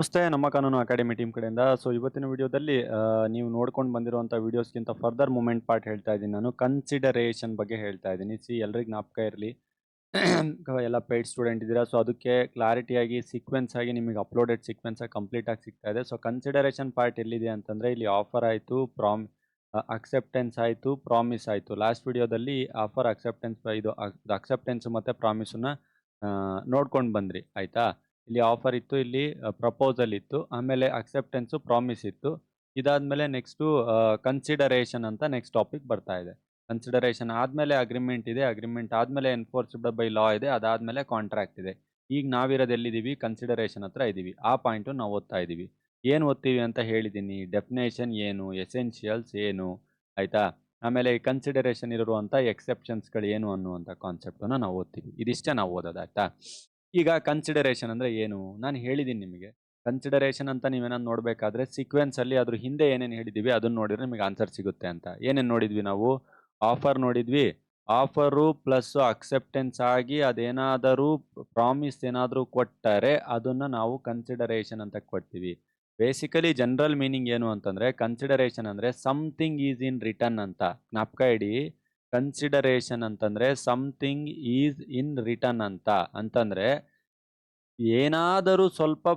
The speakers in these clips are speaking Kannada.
ನಮಸ್ತೆ ನಮ್ಮ ಕಾನೂನು ಅಕಾಡೆಮಿ ಟೀಮ್ ಕಡೆಯಿಂದ. ಇವತ್ತಿನ ವಿಡಿಯೋದಲ್ಲಿ ನೀವು ನೋಡ್ಕೊಂಡು ಬಂದಿರುವಂಥ ವಿಡಿಯೋಸ್ಗಿಂತ ಫರ್ದರ್ ಮೂಮೆಂಟ್ ಪಾರ್ಟ್ ಹೇಳ್ತಾ ಇದ್ದೀನಿ ನಾನು. ಕನ್ಸಿಡರೇಷನ್ ಬಗ್ಗೆ ಹೇಳ್ತಾ ಇದ್ದೀನಿ. ಎಲ್ರಿಗೂ ಜ್ಞಾಪಕ ಇರಲಿ. ಎಲ್ಲ ಪೇಯ್ಡ್ ಸ್ಟೂಡೆಂಟ್ ಇದ್ದೀರಾ. ಅದಕ್ಕೆ ಕ್ಲಾರಿಟಿಯಾಗಿ ಸೀಕ್ವೆನ್ಸ್ ಆಗಿ ನಿಮಗೆ ಅಪ್ಲೋಡೆಡ್ ಸೀಕ್ವೆನ್ಸ್ ಕಂಪ್ಲೀಟಾಗಿ ಸಿಗ್ತಾ ಇದೆ. ಕನ್ಸಿಡರೇಷನ್ ಪಾರ್ಟ್ ಎಲ್ಲಿದೆ ಅಂತಂದರೆ ಇಲ್ಲಿ ಆಫರ್ ಆಯಿತು, ಅಕ್ಸೆಪ್ಟೆನ್ಸ್ ಆಯಿತು, ಪ್ರಾಮಿಸ್ ಆಯಿತು. ಲಾಸ್ಟ್ ವಿಡಿಯೋದಲ್ಲಿ ಆಫರ್, ಅಕ್ಸೆಪ್ಟೆನ್ಸ್ ಇದು ಅಕ್ಸೆಪ್ಟೆನ್ಸ್ ಮತ್ತು ಪ್ರಾಮಿಸನ್ನು ನೋಡ್ಕೊಂಡು ಬಂದ್ರಿ ಆಯಿತಾ. ಇಲ್ಲಿ ಆಫರ್ ಇತ್ತು, ಇಲ್ಲಿ ಪ್ರಪೋಸಲ್ ಇತ್ತು, ಆಮೇಲೆ ಅಕ್ಸೆಪ್ಟೆನ್ಸು, ಪ್ರಾಮಿಸ್ ಇತ್ತು. ಇದಾದ್ಮೇಲೆ ನೆಕ್ಸ್ಟು ಕನ್ಸಿಡರೇಷನ್ ಅಂತ ನೆಕ್ಸ್ಟ್ ಟಾಪಿಕ್ ಬರ್ತಾ ಇದೆ. ಕನ್ಸಿಡರೇಷನ್ ಆದಮೇಲೆ ಅಗ್ರಿಮೆಂಟ್ ಇದೆ, ಅಗ್ರಿಮೆಂಟ್ ಆದಮೇಲೆ ಎನ್ಫೋರ್ಸ್ಡ್ ಬೈ ಲಾ ಇದೆ, ಅದಾದಮೇಲೆ ಕಾಂಟ್ರಾಕ್ಟ್ ಇದೆ. ಈಗ ನಾವಿರೋದು ಎಲ್ಲಿದ್ದೀವಿ? ಕನ್ಸಿಡರೇಷನ್ ಹತ್ರ ಇದ್ದೀವಿ. ಆ ಪಾಯಿಂಟು ನಾವು ಓದ್ತಾ ಇದ್ದೀವಿ. ಏನು ಓದ್ತೀವಿ ಅಂತ ಹೇಳಿದ್ದೀನಿ. ಡೆಫಿನೇಷನ್ ಏನು, ಎಸೆನ್ಷಿಯಲ್ಸ್ ಏನು, ಆಯಿತಾ. ಆಮೇಲೆ ಕನ್ಸಿಡರೇಷನ್ ಇರುವಂಥ ಎಕ್ಸೆಪ್ಷನ್ಸ್ಗಳು ಏನು ಅನ್ನುವಂಥ ಕಾನ್ಸೆಪ್ಟನ್ನು ನಾವು ಓದ್ತೀವಿ. ಇದಿಷ್ಟೇ ನಾವು ಓದೋದು, ಆಯಿತಾ. ಈಗ ಕನ್ಸಿಡರೇಷನ್ ಅಂದರೆ ಏನು ನಾನು ಹೇಳಿದ್ದೀನಿ ನಿಮಗೆ. ಕನ್ಸಿಡರೇಷನ್ ಅಂತ ನೀವೇನಾದ್ರು ನೋಡಬೇಕಾದ್ರೆ ಸೀಕ್ವೆನ್ಸಲ್ಲಿ ಅದ್ರ ಹಿಂದೆ ಏನೇನು ಹೇಳಿದ್ದೀವಿ ಅದನ್ನು ನೋಡಿದ್ರೆ ನಿಮಗೆ ಆನ್ಸರ್ ಸಿಗುತ್ತೆ ಅಂತ. ಏನೇನು ನೋಡಿದ್ವಿ ನಾವು? ಆಫರ್ ನೋಡಿದ್ವಿ. ಆಫರು ಪ್ಲಸ್ ಅಕ್ಸೆಪ್ಟೆನ್ಸ್ ಆಗಿ ಅದೇನಾದರೂ ಪ್ರಾಮಿಸ್ ಏನಾದರೂ ಕೊಟ್ಟರೆ ಅದನ್ನು ನಾವು ಕನ್ಸಿಡರೇಷನ್ ಅಂತ ಕೊಡ್ತೀವಿ. ಬೇಸಿಕಲಿ ಜನರಲ್ ಮೀನಿಂಗ್ ಏನು ಅಂತಂದರೆ, ಕನ್ಸಿಡರೇಷನ್ ಅಂದರೆ ಸಮಥಿಂಗ್ ಈಸ್ ಇನ್ ರಿಟರ್ನ್ ಅಂತ. ಜ್ಞಾಪಕ ಇಡಿ. ಕನ್ಸಿಡರೇಷನ್ ಅಂತಂದರೆ ಸಮಥಿಂಗ್ ಈಸ್ ಇನ್ ರಿಟರ್ನ್ ಅಂತ. ಅಂತಂದರೆ ಏನಾದರೂ ಸ್ವಲ್ಪ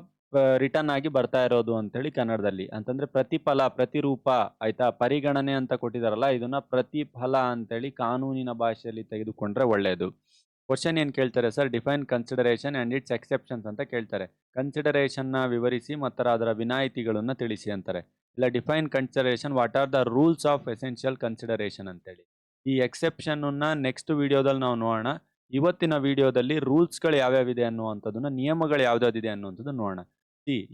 ರಿಟರ್ನ್ ಆಗಿ ಬರ್ತಾ ಇರೋದು ಅಂತೇಳಿ ಕನ್ನಡದಲ್ಲಿ. ಅಂತಂದರೆ ಪ್ರತಿಫಲ, ಪ್ರತಿರೂಪ, ಆಯಿತಾ. ಪರಿಗಣನೆ ಅಂತ ಕೊಟ್ಟಿದ್ದಾರಲ್ಲ, ಇದನ್ನು ಪ್ರತಿಫಲ ಅಂತೇಳಿ ಕಾನೂನಿನ ಭಾಷೆಯಲ್ಲಿ ತೆಗೆದುಕೊಂಡ್ರೆ ಒಳ್ಳೆಯದು. ಕ್ವಶನ್ ಏನು ಕೇಳ್ತಾರೆ sir? Define consideration and it's exceptions ಅಂತ ಕೇಳ್ತಾರೆ. ಕನ್ಸಿಡರೇಷನ್ನ ವಿವರಿಸಿ ಮತ್ತು ಅದರ ವಿನಾಯಿತಿಗಳನ್ನು ತಿಳಿಸಿ ಅಂತಾರೆ. ಇಲ್ಲ, define consideration, what are the rules of essential consideration ಅಂತೇಳಿ. ಈ ಎಕ್ಸೆಪ್ಷನ್ನ ನೆಕ್ಸ್ಟ್ ವಿಡಿಯೋದಲ್ಲಿ ನಾವು ನೋಡೋಣ. ಇವತ್ತಿನ ವಿಡಿಯೋದಲ್ಲಿ ರೂಲ್ಸ್ಗಳು ಯಾವ್ಯಾವಿದೆ ಅನ್ನುವಂಥದ್ದನ್ನ, ನಿಯಮಗಳು ಯಾವ್ದಾವ್ದಿದೆ ಅನ್ನುವಂಥದ್ದು ನೋಡೋಣ.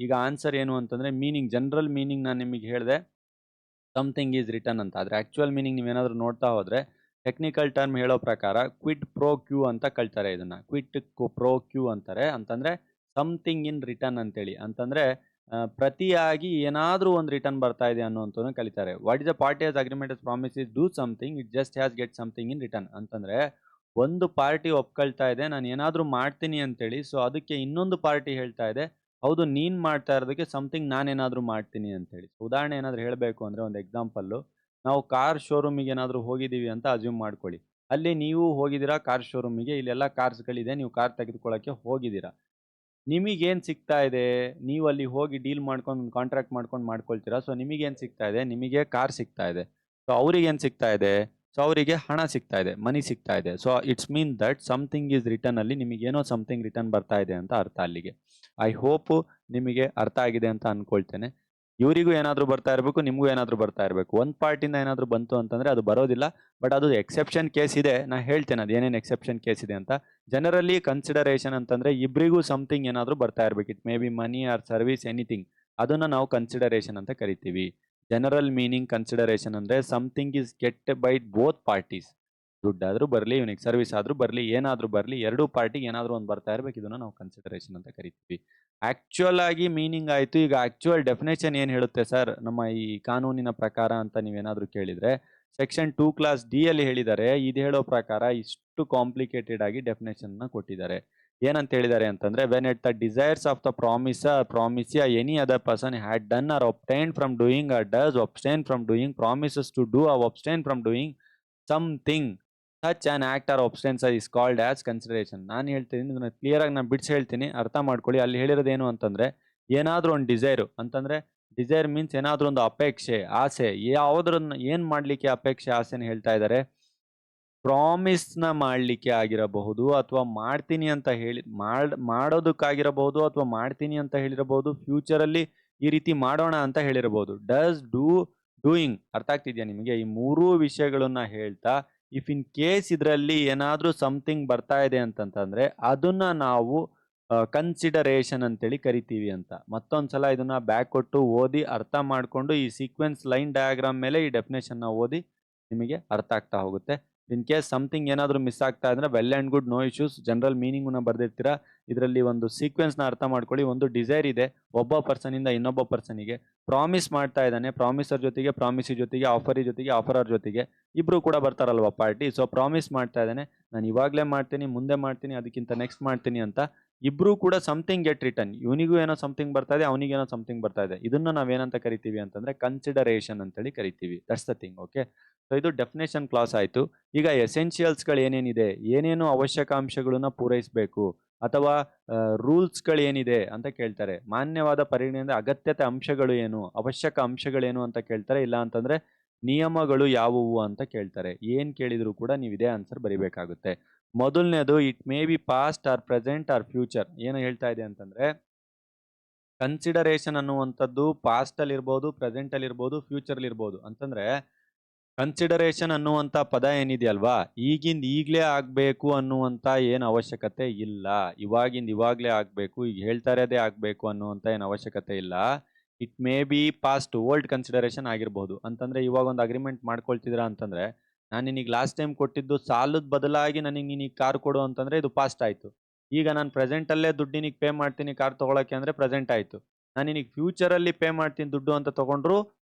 ಈಗ ಆನ್ಸರ್ ಏನು ಅಂತಂದರೆ, ಮೀನಿಂಗ್, ಜನರಲ್ ಮೀನಿಂಗ್ ನಾನು ನಿಮಗೆ ಹೇಳಿದೆ ಸಮಥಿಂಗ್ ಈಸ್ ರಿಟರ್ನ್ ಅಂತ. ಆದರೆ ಆ್ಯಕ್ಚುಯಲ್ ಮೀನಿಂಗ್ ನೀವೇನಾದರೂ ನೋಡ್ತಾ ಹೋದರೆ ಟೆಕ್ನಿಕಲ್ ಟರ್ಮ್ ಹೇಳೋ ಪ್ರಕಾರ ಕ್ವಿಡ್ ಪ್ರೋ ಕ್ಯೂ ಅಂತ ಕಳ್ತಾರೆ ಇದನ್ನು. ಕ್ವಿಡ್ ಪ್ರೋ ಕ್ಯೂ ಅಂತಾರೆ. ಅಂತಂದರೆ ಸಮಥಿಂಗ್ ಇನ್ ರಿಟರ್ನ್ ಅಂತೇಳಿ. ಅಂತಂದರೆ ಪ್ರತಿಯಾಗಿ ಏನಾದರೂ ಒಂದು ರಿಟರ್ನ್ ಬರ್ತಾ ಇದೆ ಅನ್ನುವಂಥದ್ದನ್ನು ಕಲಿತಾರೆ. What is the parties agreement is promise is do something, it just has get something in return. ಅಂತಂದರೆ ಒಂದು ಪಾರ್ಟಿ ಒಪ್ಕೊಳ್ತಾ ಇದೆ ನಾನು ಏನಾದರೂ ಮಾಡ್ತೀನಿ ಅಂತೇಳಿ. ಅದಕ್ಕೆ ಇನ್ನೊಂದು ಪಾರ್ಟಿ ಹೇಳ್ತಾ ಇದೆ ಹೌದು ನೀನು ಮಾಡ್ತಾ ಇರೋದಕ್ಕೆ ಸಮಥಿಂಗ್ ನಾನೇನಾದರೂ ಮಾಡ್ತೀನಿ ಅಂತೇಳಿ. ಉದಾಹರಣೆ ಏನಾದರೂ ಹೇಳಬೇಕು ಅಂದರೆ ಒಂದು ಎಕ್ಸಾಂಪಲ್ಲು, ನಾವು ಕಾರ್ ಶೋರೂಮಿಗೆ ಏನಾದರೂ ಹೋಗಿದ್ದೀವಿ ಅಂತ ಅಸ್ಯೂಮ್ ಮಾಡ್ಕೊಳ್ಳಿ. ಅಲ್ಲಿ ನೀವು ಹೋಗಿದ್ದೀರಾ ಕಾರ್ ಶೋರೂಮಿಗೆ, ಇಲ್ಲೆಲ್ಲ ಕಾರ್ಸ್ಗಳಿದೆ, ನೀವು ಕಾರ್ ತೆಗೆದುಕೊಳ್ಳೋಕ್ಕೆ ಹೋಗಿದ್ದೀರಾ. ನಿಮಗೇನು ಸಿಗ್ತಾ ಇದೆ? ನೀವು ಅಲ್ಲಿ ಹೋಗಿ ಡೀಲ್ ಮಾಡ್ಕೊಂಡು ಕಾಂಟ್ರಾಕ್ಟ್ ಮಾಡ್ಕೊಳ್ತೀರಾ. ನಿಮಗೇನು ಸಿಗ್ತಾ ಇದೆ? ನಿಮಗೆ ಕಾರ್ ಸಿಗ್ತಾ ಇದೆ. ಅವ್ರಿಗೇನು ಸಿಗ್ತಾ ಇದೆ? ಅವರಿಗೆ ಹಣ ಸಿಗ್ತಾ ಇದೆ, ಮನಿ ಸಿಗ್ತಾ ಇದೆ. It's mean that something is return ಅಲ್ಲಿ ನಿಮಗೇನೋ ಸಮಥಿಂಗ್ ರಿಟರ್ನ್ ಬರ್ತಾ ಇದೆ ಅಂತ ಅರ್ಥ ಅಲ್ಲಿಗೆ. ಐ ಹೋಪ್ ನಿಮಗೆ ಅರ್ಥ ಆಗಿದೆ ಅಂತ ಅನ್ಕೊಳ್ತೇನೆ. ಇವರಿಗೂ ಏನಾದರೂ ಬರ್ತಾ ಇರಬೇಕು, ನಿಮಗೂ ಏನಾದರೂ ಬರ್ತಾ ಇರಬೇಕು. ಒಂದು ಪಾರ್ಟಿಂದ ಏನಾದರೂ ಬಂತು ಅಂತಂದರೆ ಅದು ಬರೋದಿಲ್ಲ. ಬಟ್ ಅದು ಎಕ್ಸೆಪ್ಷನ್ ಕೇಸ್ ಇದೆ. ನಾನು ಹೇಳ್ತೇನೆ ಅದು ಏನೇನು ಎಕ್ಸೆಪ್ಷನ್ ಕೇಸ್ ಇದೆ ಅಂತ. ಜನರಲಿ ಕನ್ಸಿಡರೇಷನ್ ಅಂತಂದರೆ ಇಬ್ಬರಿಗೂ ಸಮಥಿಂಗ್ ಏನಾದರೂ ಬರ್ತಾ ಇರಬೇಕು. It may be money or service, anything. ಅದನ್ನು ನಾವು ಕನ್ಸಿಡರೇಷನ್ ಅಂತ ಕರಿತೀವಿ. ಜನರಲ್ ಮೀನಿಂಗ್ ಕನ್ಸಿಡರೇಷನ್ ಅಂದರೆ something is get by both parties. ದುಡ್ಡಾದರೂ ಬರಲಿ, ಇವನಿಗೆ ಸರ್ವಿಸ್ ಆದರೂ ಬರಲಿ, ಏನಾದರೂ ಬರಲಿ, ಎರಡೂ ಪಾರ್ಟಿಗೆ ಏನಾದರೂ ಒಂದು ಬರ್ತಾ ಇರಬೇಕು. ಇದನ್ನು ನಾವು ಕನ್ಸಿಡರೇಷನ್ ಅಂತ ಕರಿತೀವಿ. ಆ್ಯಕ್ಚುಯಲ್ ಆಗಿ ಮೀನಿಂಗ್ ಆಯಿತು. ಈಗ ಆ್ಯಕ್ಚುಯಲ್ ಡೆಫಿನೇಷನ್ ಏನು ಹೇಳುತ್ತೆ ಸರ್ ನಮ್ಮ ಈ ಕಾನೂನಿನ ಪ್ರಕಾರ ಅಂತ ನೀವೇನಾದರೂ ಕೇಳಿದರೆ, ಸೆಕ್ಷನ್ 2 ಕ್ಲಾಸ್ ಡಿ ಅಲ್ಲಿ ಹೇಳಿದ್ದಾರೆ. ಇದು ಹೇಳೋ ಪ್ರಕಾರ ಇಷ್ಟು ಕಾಂಪ್ಲಿಕೇಟೆಡ್ ಆಗಿ ಡೆಫಿನೇಷನ್ನ ಕೊಟ್ಟಿದ್ದಾರೆ. ಏನಂತ ಹೇಳಿದ್ದಾರೆ ಅಂತಂದರೆ, when at the desires of the promisee any other person had done or abstain from doing or does abstain from doing promises to do or abstain from doing something such an act or abstinence is called as consideration. ನಾನು ಹೇಳ್ತೀನಿ, ಇದನ್ನು ಕ್ಲಿಯರಾಗಿ ನಾನು ಬಿಡಿಸಿ ಹೇಳ್ತೀನಿ, ಅರ್ಥ ಮಾಡ್ಕೊಳ್ಳಿ. ಅಲ್ಲಿ ಹೇಳಿರೋದೇನು ಅಂತಂದರೆ, ಏನಾದರೂ ಒಂದು ಡಿಸೈರು ಅಂತಂದರೆ, ಡಿಸೈರ್ ಮೀನ್ಸ್ ಏನಾದರೂ ಒಂದು ಅಪೇಕ್ಷೆ, ಆಸೆ. ಯಾವುದ್ರನ್ನ ಏನು ಮಾಡಲಿಕ್ಕೆ ಅಪೇಕ್ಷೆ, ಆಸೆನ ಹೇಳ್ತಾ ಇದ್ದಾರೆ? ಪ್ರಾಮಿಸ್ನ ಮಾಡಲಿಕ್ಕೆ ಆಗಿರಬಹುದು, ಅಥವಾ ಮಾಡ್ತೀನಿ ಅಂತ ಹೇಳಿ ಮಾಡೋದಕ್ಕಾಗಿರಬಹುದು, ಅಥವಾ ಮಾಡ್ತೀನಿ ಅಂತ ಹೇಳಿರಬಹುದು. ಫ್ಯೂಚರಲ್ಲಿ ಈ ರೀತಿ ಮಾಡೋಣ ಅಂತ ಹೇಳಿರಬಹುದು. Does, doing. ಅರ್ಥ ಆಗ್ತಿದೆಯಾ ನಿಮಗೆ? ಈ ಮೂರೂ ವಿಷಯಗಳನ್ನ ಹೇಳ್ತಾ, ಇಫ್ ಇನ್ ಕೇಸ್ ಇದರಲ್ಲಿ ಏನಾದರೂ ಸಮಥಿಂಗ್ ಬರ್ತಾ ಇದೆ ಅಂತಂತಂದರೆ ಅದನ್ನು ನಾವು ಕನ್ಸಿಡರೇಷನ್ ಅಂತೇಳಿ ಕರಿತೀವಿ ಅಂತ. ಮತ್ತೊಂದು ಸಲ ಇದನ್ನು ಬ್ಯಾಕ್ ಕೊಟ್ಟು ಓದಿ ಅರ್ಥ ಮಾಡಿಕೊಂಡು ಈ ಸೀಕ್ವೆನ್ಸ್ ಲೈನ್ ಡಯಾಗ್ರಾಮ್ ಮೇಲೆ ಈ ಡೆಫಿನೇಷನ್ನ ಓದಿ ನಿಮಗೆ ಅರ್ಥ ಆಗ್ತಾ ಹೋಗುತ್ತೆ. ಇನ್ ಕೇಸ್ ಸಮಥಿಂಗ್ ಏನಾದರೂ ಮಿಸ್ ಆಗ್ತಾ ಇದ್ರೆ well and good, no issues. General ಮೀನಿಂಗನ್ನ ಬರೆದಿರ್ತೀರಾ. ಇದರಲ್ಲಿ ಒಂದು ಸೀಕ್ವೆನ್ಸ್ನ ಅರ್ಥ ಮಾಡ್ಕೊಳ್ಳಿ. ಒಂದು ಡಿಸೈರ್ ಇದೆ ಒಬ್ಬ ಪರ್ಸನಿಂದ ಇನ್ನೊಬ್ಬ ಪರ್ಸನಿಗೆ. ಪ್ರಾಮಿಸ್ ಮಾಡ್ತಾ ಇದ್ದಾನೆ. ಪ್ರಾಮಿಸರ್ ಜೊತೆಗೆ, ಪ್ರಾಮಿಸಿ ಜೊತೆಗೆ, ಆಫರಿ ಜೊತೆಗೆ, ಆಫರರ್ ಜೊತೆಗೆ ಇಬ್ಬರು ಕೂಡ ಬರ್ತಾರಲ್ವ ಪಾರ್ಟಿ. ಪ್ರಾಮಿಸ್ ಮಾಡ್ತಾ ಇದ್ದಾನೆ, ನಾನು ಇವಾಗಲೇ ಮಾಡ್ತೀನಿ, ಮುಂದೆ ಮಾಡ್ತೀನಿ, ಅದಕ್ಕಿಂತ ನೆಕ್ಸ್ಟ್ ಮಾಡ್ತೀನಿ ಅಂತ. ಇಬ್ರು ಕೂಡ ಸಮಥಿಂಗ್ ಗೆಟ್ ರಿಟರ್ನ್. ಇವನಿಗೂ ಏನೋ ಸಮಥಿಂಗ್ ಬರ್ತಾ ಇದೆ, ಅವನಿಗೇನೋ ಸಮಥಿಂಗ್ ಬರ್ತಾ ಇದೆ. ಇದನ್ನ ನಾವೇನಂತ ಕರಿತೀವಿ ಅಂತಂದ್ರೆ ಕನ್ಸಿಡರೇಷನ್ ಅಂತೇಳಿ ಕರಿತೀವಿ. That's the thing. Okay, so ಇದು ಡೆಫಿನೇಷನ್ ಕ್ಲಾಸ್ ಆಯ್ತು. ಈಗ ಎಸೆನ್ಷಿಯಲ್ಸ್ಗಳು ಏನೇನಿದೆ, ಏನೇನು ಅವಶ್ಯಕಾಂಶಗಳನ್ನ ಪೂರೈಸಬೇಕು ಅಥವಾ ರೂಲ್ಸ್ಗಳು ಏನಿದೆ ಅಂತ ಕೇಳ್ತಾರೆ. ಮಾನ್ಯವಾದ ಪರಿಗಣನೆಯಿಂದ ಅಗತ್ಯತೆ ಅಂಶಗಳು ಏನು, ಅವಶ್ಯಕ ಅಂಶಗಳೇನು ಅಂತ ಕೇಳ್ತಾರೆ. ಇಲ್ಲ ಅಂತಂದ್ರೆ ನಿಯಮಗಳು ಯಾವುವು ಅಂತ ಕೇಳ್ತಾರೆ. ಏನ್ ಕೇಳಿದ್ರು ಕೂಡ ನೀವು ಇದೇ ಆನ್ಸರ್ ಬರಿಬೇಕಾಗುತ್ತೆ. ಮೊದಲನೇದು it may B past are present R future. ಏನು ಹೇಳ್ತಾ ಇದೆ ಅಂತಂದ್ರೆ ಕನ್ಸಿಡರೇಷನ್ ಅನ್ನುವಂಥದ್ದು ಪಾಸ್ಟ್ ಅಲ್ಲಿ ಇರ್ಬೋದು, ಪ್ರೆಸೆಂಟ್ ಅಲ್ಲಿ ಇರ್ಬೋದು, ಫ್ಯೂಚರ್ ಅಲ್ಲಿ ಇರ್ಬೋದು. ಅಂತಂದ್ರೆ ಕನ್ಸಿಡರೇಷನ್ ಅನ್ನುವಂಥ ಪದ ಏನಿದೆಯಲ್ವಾ, ಈಗಿಂದ ಈಗ್ಲೇ ಆಗ್ಬೇಕು ಅನ್ನುವಂಥ ಏನು ಅವಶ್ಯಕತೆ ಇಲ್ಲ. ಇವಾಗಿಂದ ಇವಾಗ್ಲೇ ಆಗ್ಬೇಕು, ಈಗ ಹೇಳ್ತಾ ಇರೋದೇ ಆಗ್ಬೇಕು ಅನ್ನುವಂಥ ಏನು ಅವಶ್ಯಕತೆ ಇಲ್ಲ. It may B past old consideration ಆಗಿರ್ಬೋದು. ಅಂತಂದ್ರೆ ಇವಾಗ ಒಂದು ಅಗ್ರಿಮೆಂಟ್ ಮಾಡ್ಕೊಳ್ತಿದ್ರ ಅಂತಂದ್ರೆ, ನಾನು ನಿನಗೆ ಲಾಸ್ಟ್ ಟೈಮ್ ಕೊಟ್ಟಿದ್ದು ಸಾಲದ ಬದಲಾಗಿ ನನಗೆ ನೀನು ಕಾರ್ ಕೊಡು ಅಂತಂದ್ರೆ ಇದು ಪಾಸ್ಟ್ ಆಯ್ತು. ಈಗ ನಾನು ಪ್ರೆಸೆಂಟ್ ಅಲ್ಲೇ ದುಡ್ಡು ನಿನಗೆ ಪೇ ಮಾಡ್ತೀನಿ ಕಾರ್ ತಗೊಳಕ್ಕೆ ಅಂದ್ರೆ ಪ್ರೆಸೆಂಟ್ ಆಯ್ತು. ನಾನು ನಿನಗೆ ಫ್ಯೂಚರ್ ಅಲ್ಲಿ ಪೇ ಮಾಡ್ತೀನಿ ದುಡ್ಡು ಅಂತ ತಗೊಂಡ್ರು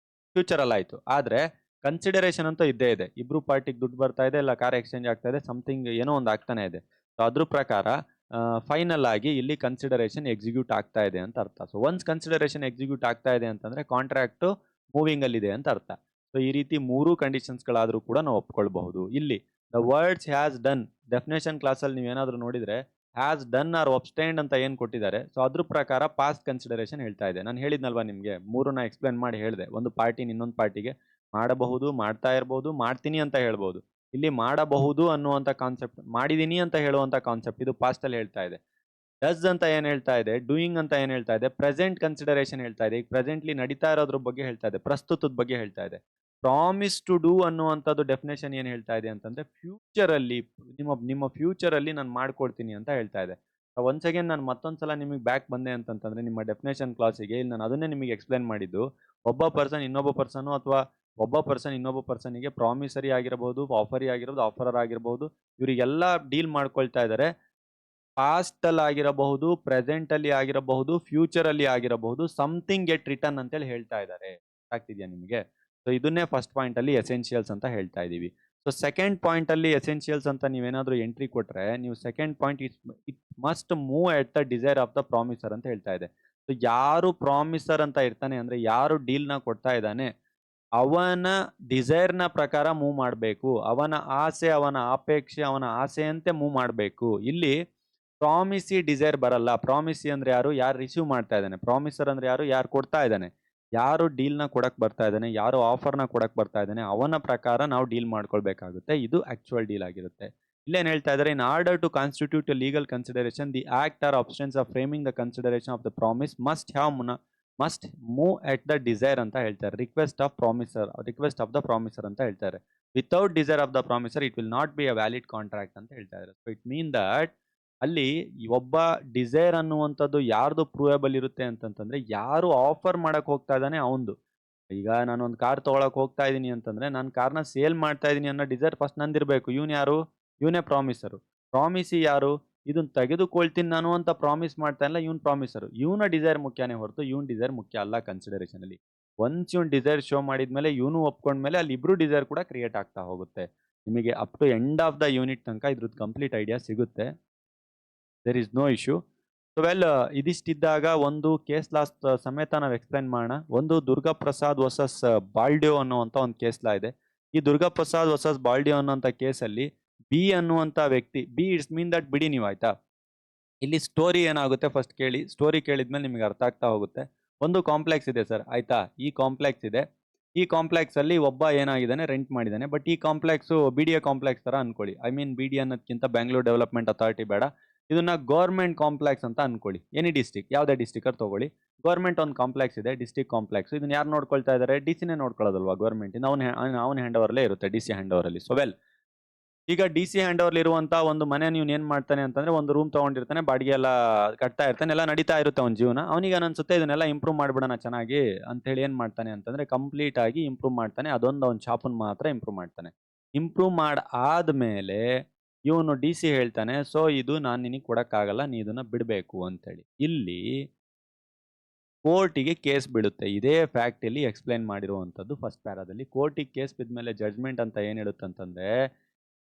ಫ್ಯೂಚರ್ ಅಲ್ಲಿ ಆಯ್ತು. ಆದ್ರೆ ಕನ್ಸಿಡರೇಷನ್ ಅಂತ ಇದ್ದೇ ಇದೆ. ಇಬ್ರು ಪಾರ್ಟಿಗೆ ದುಡ್ಡು ಬರ್ತಾ ಇದೆ, ಇಲ್ಲ ಕಾರ್ ಎಕ್ಸ್ಚೇಂಜ್ ಆಗ್ತಾ ಇದೆ, ಸಮಥಿಂಗ್ ಏನೋ ಒಂದು ಆಗ್ತಾನೆ ಇದೆ. ಸೊ ಅದ್ರ ಪ್ರಕಾರ ಫೈನಲ್ ಆಗಿ ಇಲ್ಲಿ ಕನ್ಸಿಡರೇಷನ್ ಎಕ್ಸಿಕ್ಯೂಟ್ ಆಗ್ತಾ ಇದೆ ಅಂತ ಅರ್ಥ. ಸೊ ಒನ್ಸ್ ಕನ್ಸಿಡರೇಷನ್ ಎಕ್ಸಿಕ್ಯೂಟ್ ಆಗ್ತಾ ಇದೆ ಅಂತಂದ್ರೆ ಕಾಂಟ್ರಾಕ್ಟ್ ಮೂವಿಂಗ್ ಅಲ್ಲಿ ಇದೆ ಅಂತ ಅರ್ಥ. ಸೊ ಈ ರೀತಿ ಮೂರು ಕಂಡೀಷನ್ಸ್ಗಳಾದ್ರೂ ಕೂಡ ನಾವು ಒಪ್ಕೊಳ್ಬಹುದು. ಇಲ್ಲಿ the words has done definition ಕ್ಲಾಸಲ್ಲಿ ನೀವೇನಾದ್ರೂ ನೋಡಿದ್ರೆ ಹ್ಯಾಸ್ ಡನ್ ಆರ್ ಅಬ್ಸ್ಟೈನ್ಡ್ ಅಂತ ಏನು ಕೊಟ್ಟಿದ್ದಾರೆ, ಸೊ ಅದ್ರ ಪ್ರಕಾರ ಪಾಸ್ಟ್ ಕನ್ಸಿಡರೇಷನ್ ಹೇಳ್ತಾ ಇದೆ. ನಾನು ಹೇಳಿದ್ನಲ್ವಾ ನಿಮಗೆ, ಮೂರನ್ನ ಎಕ್ಸ್ಪ್ಲೇನ್ ಮಾಡಿ ಹೇಳಿದೆ. ಒಂದು ಪಾರ್ಟಿನ ಇನ್ನೊಂದು ಪಾರ್ಟಿಗೆ ಮಾಡಬಹುದು, ಮಾಡ್ತಾ ಇರಬಹುದು, ಮಾಡ್ತೀನಿ ಅಂತ ಹೇಳ್ಬೋದು. ಇಲ್ಲಿ ಮಾಡಬಹುದು ಅನ್ನುವಂಥ ಕಾನ್ಸೆಪ್ಟ್, ಮಾಡಿದೀನಿ ಅಂತ ಹೇಳುವಂಥ ಕಾನ್ಸೆಪ್ಟ್ ಇದು ಪಾಸ್ಟ್ ಅಲ್ಲಿ ಹೇಳ್ತಾ ಇದೆ. ಡಸ್ ಅಂತ ಏನ್ ಹೇಳ್ತಾ ಇದೆ, ಡೂಯಿಂಗ್ ಅಂತ ಏನ್ ಹೇಳ್ತಾ ಇದೆ, ಪ್ರೆಸೆಂಟ್ ಕನ್ಸಿಡರೇಷನ್ ಹೇಳ್ತಾ ಇದೆ. ಈಗ ಪ್ರೆಸೆಂಟ್ಲಿ ನಡೀತಾ ಇರೋದ್ರ ಬಗ್ಗೆ ಹೇಳ್ತಾ ಇದೆ, ಪ್ರಸ್ತುತದ ಬಗ್ಗೆ ಹೇಳ್ತಾ ಇದೆ. ಪ್ರಾಮಿಸ್ ಟು ಡೂ ಅನ್ನುವಂಥದ್ದು ಡೆಫಿನೇಷನ್ ಏನ್ ಹೇಳ್ತಾ ಇದೆ ಅಂತಂದ್ರೆ ಫ್ಯೂಚರ್ ಅಲ್ಲಿ ನಿಮ್ಮ ಫ್ಯೂಚರ್ ಅಲ್ಲಿ ನಾನು ಮಾಡ್ಕೊಡ್ತೀನಿ ಅಂತ ಹೇಳ್ತಾ ಇದೆ. ಒನ್ಸ್ ಅಗೇನ್ ನಾನು ಮತ್ತೊಂದ್ಸಲ ನಿಮಗೆ ಬ್ಯಾಕ್ ಬಂದೆ ಅಂತಂತಂದ್ರೆ ನಿಮ್ಮ ಡೆಫಿನೇಷನ್ ಕ್ಲಾಸಿಗೆ, ಇಲ್ಲಿ ನಾನು ಅದನ್ನೇ ನಿಮಗೆ ಎಕ್ಸ್ಪ್ಲೇನ್ ಮಾಡಿದ್ದು. ಒಬ್ಬ ಪರ್ಸನ್ ಇನ್ನೊಬ್ಬ ಪರ್ಸನ್ ಅಥವಾ ಒಬ್ಬ ಪರ್ಸನ್ ಇನ್ನೊಬ್ಬ ಪರ್ಸನ್ಗೆ ಪ್ರಾಮಿಸರಿ ಆಗಿರಬಹುದು, ಆಫರಿ ಆಗಿರಬಹುದು, ಆಫರರ್ ಆಗಿರಬಹುದು, ಇವರಿಗೆಲ್ಲ ಡೀಲ್ ಮಾಡ್ಕೊಳ್ತಾ ಇದ್ದಾರೆ. ಪಾಸ್ಟ್ ಅಲ್ಲಿ ಆಗಿರಬಹುದು, ಪ್ರೆಸೆಂಟ್ ಅಲ್ಲಿ ಆಗಿರಬಹುದು, ಫ್ಯೂಚರ್ ಅಲ್ಲಿ ಆಗಿರಬಹುದು, ಸಮಥಿಂಗ್ ಗೆಟ್ ರಿಟರ್ನ್ ಅಂತೇಳಿ ಹೇಳ್ತಾ ಇದ್ದಾರೆ. ಆಗ್ತಿದ್ಯಾ ನಿಮಗೆ? ಸೊ ಇದನ್ನೇ ಫಸ್ಟ್ ಪಾಯಿಂಟ್ ಅಲ್ಲಿ ಎಸೆನ್ಷಿಯಲ್ಸ್ ಅಂತ ಹೇಳ್ತಾ ಇದೀವಿ. ಸೊ ಸೆಕೆಂಡ್ ಪಾಯಿಂಟ್ ಅಲ್ಲಿ ಎಸೆನ್ಷಿಯಲ್ಸ್ ಅಂತ ನೀವೇನಾದ್ರೂ ಎಂಟ್ರಿ ಕೊಟ್ರೆ, ನೀವು second point it must move at the desire of the promisor ಅಂತ ಹೇಳ್ತಾ ಇದೆ. ಸೊ ಯಾರು ಪ್ರಾಮಿಸರ್ ಅಂತ ಇರ್ತಾನೆ ಅಂದ್ರೆ ಯಾರು ಡೀಲ್ ನ ಕೊಡ್ತಾ ಇದ್ದಾನೆ, ಅವನ ಡಿಸೈರ್ನ ಪ್ರಕಾರ ಮೂವ್ ಮಾಡಬೇಕು. ಅವನ ಆಸೆ, ಅವನ ಅಪೇಕ್ಷೆ, ಅವನ ಆಸೆಯಂತೆ ಮೂವ್ ಮಾಡಬೇಕು. ಇಲ್ಲಿ ಪ್ರಾಮಿಸಿ ಡಿಸೈರ್ ಬರಲ್ಲ. ಪ್ರಾಮಿಸಿ ಅಂದ್ರೆ ಯಾರು ರಿಸೀವ್ ಮಾಡ್ತಾ ಇದ್ದಾನೆ. ಪ್ರಾಮಿಸರ್ ಅಂದ್ರೆ ಯಾರು ಕೊಡ್ತಾ ಇದ್ದಾನೆ. ಯಾರು ಡೀಲ್ನ ಕೊಡಕ್ ಬರ್ತಾ ಇದ್ದಾನೆ, ಯಾರು ಆಫರ್ನ ಕೊಡಕ್ ಬರ್ತಾ ಇದ್ದಾನೆ, ಅವನ ಪ್ರಕಾರ ನಾವು ಡೀಲ್ ಮಾಡ್ಕೊಳ್ಬೇಕಾಗುತ್ತೆ. ಇದು ಆಕ್ಚುಯಲ್ ಡೀಲ್ ಆಗಿರುತ್ತೆ. ಇಲ್ಲೇನ್ ಹೇಳ್ತಾ ಇದ್ದಾರೆ, in order to constitute legal consideration the act or options of framing the consideration of the promise must move at the desire ಅಂತ ಹೇಳ್ತಾರೆ. ರಿಕ್ವೆಸ್ಟ್ ಆಫ್ ದ ಪ್ರಾಮಿಸರ್ ಅಂತ ಹೇಳ್ತಾರೆ. Without desire of the promisor it will not be a valid contract ಅಂತ ಹೇಳ್ತಾ ಇದ್ದಾರೆ. ಸೊ ಇಟ್ ಮೀನ್ ದಟ್ ಅಲ್ಲಿ ಒಬ್ಬ ಡಿಸೈರ್ ಅನ್ನುವಂಥದ್ದು ಯಾರ್ದು ಪ್ರೂವೇಬಲ್ ಇರುತ್ತೆ ಅಂತಂತಂದ್ರೆ ಯಾರು ಆಫರ್ ಮಾಡಕ್ ಹೋಗ್ತಾ ಇದ್ದಾನೆ ಅವಂದು. ಈಗ ನಾನು ಒಂದು ಕಾರ್ ತಗೊಳಕ್ ಹೋಗ್ತಾ ಇದೀನಿ ಅಂತಂದ್ರೆ ನಾನು ಕಾರ್ನ ಸೇಲ್ ಮಾಡ್ತಾ ಇದೀನಿ ಅನ್ನೋ ಡಿಸೈರ್ ಫಸ್ಟ್ ನಂದಿರ್ಬೇಕು. ಇವನೇ ಪ್ರಾಮಿಸರು. ಪ್ರಾಮಿಸಿ ಯಾರು, ಇದನ್ನ ತೆಗೆದುಕೊಳ್ತೀನಿ ನಾನು ಅಂತ ಪ್ರಾಮಿಸ್ ಮಾಡ್ತಾ ಇಲ್ಲ, ಇವನ್ ಪ್ರಾಮಿಸರು. ಇವನ ಡಿಸೈರ್ ಮುಖ್ಯನೇ ಹೊರತು ಇವನ್ ಡಿಸೈರ್ ಮುಖ್ಯ ಅಲ್ಲ ಕನ್ಸಿಡರೇಷನ್ ಅಲ್ಲಿ. ಒನ್ಸ್ ಇವನ್ ಡಿಸೈರ್ ಶೋ ಮಾಡಿದ್ಮೇಲೆ ಇವನು ಒಪ್ಕೊಂಡ್ಮೇಲೆ ಅಲ್ಲಿ ಇಬ್ರು ಡಿಸೈರ್ ಕೂಡ ಕ್ರಿಯೇಟ್ ಆಗ್ತಾ ಹೋಗುತ್ತೆ. ನಿಮಗೆ up to end of the unit ತನಕ ಇದ್ರದ್ದು ಕಂಪ್ಲೀಟ್ ಐಡಿಯಾ ಸಿಗುತ್ತೆ. There is no issue. So well, ಇದಿಷ್ಟಿದ್ದಾಗ ಒಂದು ಕೇಸ್ ಲಾಸ್ ಸಮೇತ ನಾವು ಎಕ್ಸ್ಪ್ಲೈನ್ ಮಾಡೋಣ. ಒಂದು ದುರ್ಗಾ ಪ್ರಸಾದ್ ವರ್ಸಸ್ ಬಾಲ್ಡಿಯೋ ಅನ್ನುವಂಥ ಒಂದು ಕೇಸ್ ಲಾ ಇದೆ. ಈ ದುರ್ಗಾ ಪ್ರಸಾದ್ ವರ್ಸಸ್ ಬಾಲ್ಡಿಯೋ ಅನ್ನುವಂಥ ಕೇಸಲ್ಲಿ ಬಿ ಅನ್ನುವಂಥ ವ್ಯಕ್ತಿ, ಬಿ ಇಟ್ಸ್ ಮೀನ್ ದಟ್ ಬಿಡಿ ನೀವು, ಆಯ್ತಾ. ಇಲ್ಲಿ ಸ್ಟೋರಿ ಏನಾಗುತ್ತೆ ಫಸ್ಟ್ ಕೇಳಿ. ಸ್ಟೋರಿ ಕೇಳಿದ್ಮೇಲೆ ನಿಮಗೆ ಅರ್ಥ ಆಗ್ತಾ ಹೋಗುತ್ತೆ. ಒಂದು ಕಾಂಪ್ಲೆಕ್ಸ್ ಇದೆ ಸರ್, ಆಯ್ತಾ. ಈ ಕಾಂಪ್ಲೆಕ್ಸ್ ಇದೆ. ಈ ಕಾಂಪ್ಲೆಕ್ಸ್ ಅಲ್ಲಿ ಒಬ್ಬ ಏನಾಗಿದ್ದಾನೆ, ರೆಂಟ್ ಮಾಡಿದ್ದಾನೆ. ಬಟ್ ಈ ಕಾಂಪ್ಲೆಕ್ಸ್ BDA ಕಾಂಪ್ಲೆಕ್ಸ್ ತರ ಅನ್ಕೊಳ್ಳಿ. ಐ ಮೀನ್ BDA ಅನ್ನೋದಕ್ಕಿಂತ ಬ್ಯಾಂಗ್ಳೂರ್ ಡೆವಲಪ್ಮೆಂಟ್ ಅಥಾರಿಟಿ ಬೇಡ, ಇದನ್ನ ಗೌರ್ಮೆಂಟ್ ಕಾಂಪ್ಲೆಕ್ಸ್ ಅಂತ ಅನ್ಕೊಳ್ಳಿ. ಎನಿ ಡಿಸ್ಟಿಕ್, ಯಾವುದೇ ಡಿಸ್ಟಿಕ್ ಅವ್ರು ತಗೊಳ್ಳಿ. ಗೌರ್ಮೆಂಟ್ ಒಂದು ಕಾಂಪ್ಲೆಕ್ಸ್ ಇದೆ, ಡಿಸ್ಟಿಕ್ ಕಾಂಪ್ಲೆಕ್ಸ್. ಇದನ್ನ ಯಾರು ನೋಡ್ಕೊಳ್ತಾ ಇದ್ದಾರೆ, ಡಿಸಿನೇ ನೋಡ್ಕೊಳ್ಳೋದಲ್ವಾ ಗೌರ್ಮೆಂಟ್ ಇಂದ. ಅವ್ನ ಹ್ಯಾಂಡ್ ಓವರ್ಲೇ ಇರುತ್ತೆ, DC ಹ್ಯಾಂಡ್ ಓವರ್ ಅಲ್ಲಿ. ಸೊ ವೆಲ್, ಈಗ DC ಹ್ಯಾಂಡ್ ಓವರ್ ಇರುವಂತ ಒಂದು ಮನೆ ನೀವು ಏನ್ ಮಾಡ್ತಾನೆ ಅಂತಂದ್ರೆ ಒಂದು ರೂಮ್ ತಗೊಂಡಿರ್ತಾನೆ, ಬಾಡಿಗೆ ಎಲ್ಲ ಕಟ್ತಾ ಇರ್ತಾನೆ, ಎಲ್ಲ ನಡೀತಾ ಇರುತ್ತೆ ಅವ್ನ ಜೀವನ. ಅವನಿಗೆ ಅನ್ಸುತ್ತೆ ಇದನ್ನೆಲ್ಲ ಇಂಪ್ರೂವ್ ಮಾಡ್ಬಿಡೋಣ ಚೆನ್ನಾಗಿ ಅಂತ ಹೇಳಿ ಏನ್ ಮಾಡ್ತಾನೆ ಅಂತಂದ್ರೆ ಕಂಪ್ಲೀಟ್ ಆಗಿ ಇಂಪ್ರೂವ್ ಮಾಡ್ತಾನೆ. ಅದೊಂದು ಅವ್ನ ಶಾಪನ್ ಮಾತ್ರ ಇಂಪ್ರೂವ್ ಮಾಡ್ತಾನೆ. ಇಂಪ್ರೂವ್ ಆದ್ಮೇಲೆ ಇವನು DC ಹೇಳ್ತಾನೆ, ಸೊ ಇದು ನಾನು ನಿನಗೆ ಕೊಡಕ್ಕಾಗಲ್ಲ, ನೀ ಇದನ್ನ ಬಿಡಬೇಕು ಅಂತೇಳಿ. ಇಲ್ಲಿ ಕೋರ್ಟಿಗೆ ಕೇಸ್ ಬೀಳುತ್ತೆ. ಇದೇ ಫ್ಯಾಕ್ಟ್ ಇಲ್ಲಿ ಎಕ್ಸ್ಪ್ಲೈನ್ ಮಾಡಿರುವಂತದ್ದು ಫಸ್ಟ್ ಪ್ಯಾರಾದಲ್ಲಿ. ಕೋರ್ಟಿಗೆ ಕೇಸ್ ಬಿದ್ಮೇಲೆ ಜಡ್ಜ್ಮೆಂಟ್ ಅಂತ ಏನ್ ಹೇಳುತ್ತಂತಂದ್ರೆ,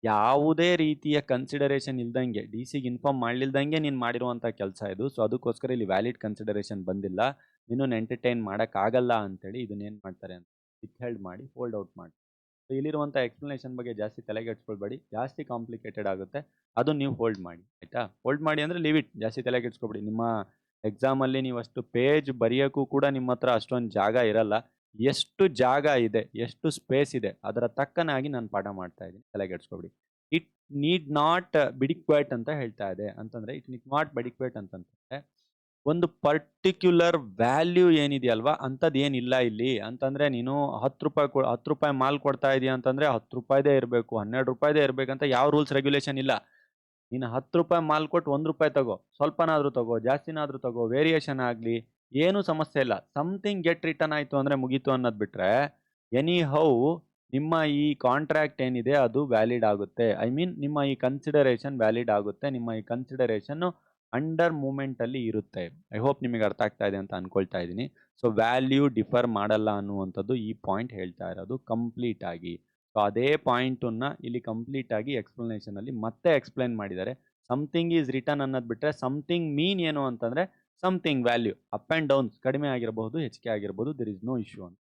ಯಾವುದೇ ರೀತಿಯ ಕನ್ಸಿಡರೇಷನ್ ಇಲ್ದಂಗೆ ಡಿ.ಸಿಗೆ ಇನ್ಫಾರ್ಮ್ ಮಾಡ್ಲಿಲ್ದಂಗೆ ನೀನು ಮಾಡಿರುವಂಥ ಕೆಲಸ ಇದು. ಸೊ ಅದಕ್ಕೋಸ್ಕರ ಇಲ್ಲಿ ವ್ಯಾಲಿಡ್ ಕನ್ಸಿಡರೇಷನ್ ಬಂದಿಲ್ಲ. ನಿನ್ನನ್ನು ಎಂಟರ್ಟೈನ್ ಮಾಡಕ್ಕಾಗಲ್ಲ ಅಂತೇಳಿ ಇದನ್ನೇನು ಮಾಡ್ತಾರೆ ಅಂತ ವಿತ್‌ಹೆಲ್ಡ್ ಮಾಡಿ, ಹೋಲ್ಡ್ ಔಟ್ ಮಾಡಿ. ಸೊ ಇಲ್ಲಿರುವಂಥ ಎಕ್ಸ್‌ಪ್ಲನೇಷನ್ ಬಗ್ಗೆ ಜಾಸ್ತಿ ತಲೆಗೆಡಿಸ್ಕೊಳ್ಬೇಡಿ. ಜಾಸ್ತಿ ಕಾಂಪ್ಲಿಕೇಟೆಡ್ ಆಗುತ್ತೆ. ಅದನ್ನ ನೀವು ಹೋಲ್ಡ್ ಮಾಡಿ. ಆಯ್ತಾ? ಹೋಲ್ಡ್ ಮಾಡಿ ಅಂದ್ರೆ ಲೀವ್ ಇಟ್. ಜಾಸ್ತಿ ತಲೆಗೆಡಿಸ್ಕೊಬೇಡಿ. ನಿಮ್ಮ ಎಕ್ಸಾಮಲ್ಲಿ ನೀವು ಅಷ್ಟು ಪೇಜ್ ಬರೆಯೋಕ್ಕೂ ಕೂಡ ನಿಮ್ಮ ಹತ್ರ ಅಷ್ಟೊಂದು ಜಾಗ ಇರಲ್ಲ. ಎಷ್ಟು ಜಾಗ ಇದೆ, ಎಷ್ಟು ಸ್ಪೇಸ್ ಇದೆ, ಅದರ ತಕ್ಕನಾಗಿ ನಾನು ಪಾಠ ಮಾಡ್ತಾ ಇದ್ದೀನಿ. ತಲೆಗೆಡಿಸ್ಕೊಬೇಡಿ. ಇಟ್ ನೀಡ್ ನಾಟ್ ಬಿಡಿಕ್ವೇಟ್ ಅಂತ ಹೇಳ್ತಾ ಇದೆ. ಅಂತಂದ್ರೆ ಇಟ್ ನೀಡ್ ನಾಟ್ ಬಿಡಿಕ್ವೇಟ್ ಅಂತಂದ್ರೆ ಒಂದು ಪರ್ಟಿಕ್ಯುಲರ್ ವ್ಯಾಲ್ಯೂ ಏನಿದೆಯಲ್ವಾ ಅಂಥದ್ದು ಏನಿಲ್ಲ ಇಲ್ಲಿ. ಅಂತಂದ್ರೆ ನೀನು ₹10 ಮಾಲ್ ಕೊಡ್ತಾ ಇದೀಯ ಅಂತಂದ್ರೆ ₹10 ಇರಬೇಕು, ₹12 ಇರ್ಬೇಕಂತ ಯಾವ ರೂಲ್ಸ್ ರೆಗ್ಯುಲೇಷನ್ ಇಲ್ಲ. ನೀನು ₹10 ಮಾಲ್ ಕೊಟ್ಟು ₹1 ತಗೋ, ಸ್ವಲ್ಪನಾದ್ರೂ ತಗೋ, ಜಾಸ್ತಿನಾದ್ರೂ ತಗೋ, ವೇರಿಯೇಷನ್ ಆಗ್ಲಿ, ಏನೂ ಸಮಸ್ಯೆ ಇಲ್ಲ. ಸಮಥಿಂಗ್ ಗೆಟ್ ರಿಟರ್ನ್ ಆಯ್ತು ಅಂದ್ರೆ ಮುಗೀತು ಅನ್ನೋದು ಬಿಟ್ರೆ, ಎನಿ ಹೌ ನಿಮ್ಮ ಈ ಕಾಂಟ್ರಾಕ್ಟ್ ಏನಿದೆ ಅದು ವ್ಯಾಲಿಡ್ ಆಗುತ್ತೆ. ಐ ಮೀನ್ ನಿಮ್ಮ ಈ ಕನ್ಸಿಡರೇಷನ್ ವ್ಯಾಲಿಡ್ ಆಗುತ್ತೆ. ನಿಮ್ಮ ಈ ಕನ್ಸಿಡರೇಷನ್ ಅಂಡರ್ ಮೂವ್‌ಮೆಂಟ್ ಅಲ್ಲಿ ಇರುತ್ತೆ. ಐ ಹೋಪ್ ನಿಮಗೆ ಅರ್ಥ ಆಗ್ತಾ ಇದೆ ಅಂತ ಅನ್ಕೊಳ್ತಾ ಇದ್ದೀನಿ. ಸೊ ವ್ಯಾಲ್ಯೂ ಡಿಫರ್ ಮಾಡಲ್ಲ ಅನ್ನುವಂಥದ್ದು ಈ ಪಾಯಿಂಟ್ ಹೇಳ್ತಾ ಇರೋದು ಕಂಪ್ಲೀಟ್ ಆಗಿ. ಸೊ ಅದೇ ಪಾಯಿಂಟನ್ನ ಇಲ್ಲಿ ಕಂಪ್ಲೀಟ್ ಆಗಿ ಎಕ್ಸ್‌ಪ್ಲನೇಷನ್ ಅಲ್ಲಿ ಮತ್ತೆ ಎಕ್ಸ್‌ಪ್ಲೈನ್ ಮಾಡಿದ್ದಾರೆ. ಸಮಥಿಂಗ್ ಈಸ್ ರಿಟರ್ನ್ ಅನ್ನೋದು ಬಿಟ್ರೆ ಸಮಥಿಂಗ್ ಮೀನ್ ಏನು ಅಂತಂದ್ರೆ something value up and downs ಕಡಿಮೆ ಆಗಿರಬಹುದು, ಹೆಚ್ಚಿಗೆ ಆಗಿರಬಹುದು. ದೇರ್ ಇಸ್ ನೋ ಇಶ್ಯೂ ಅಂತ.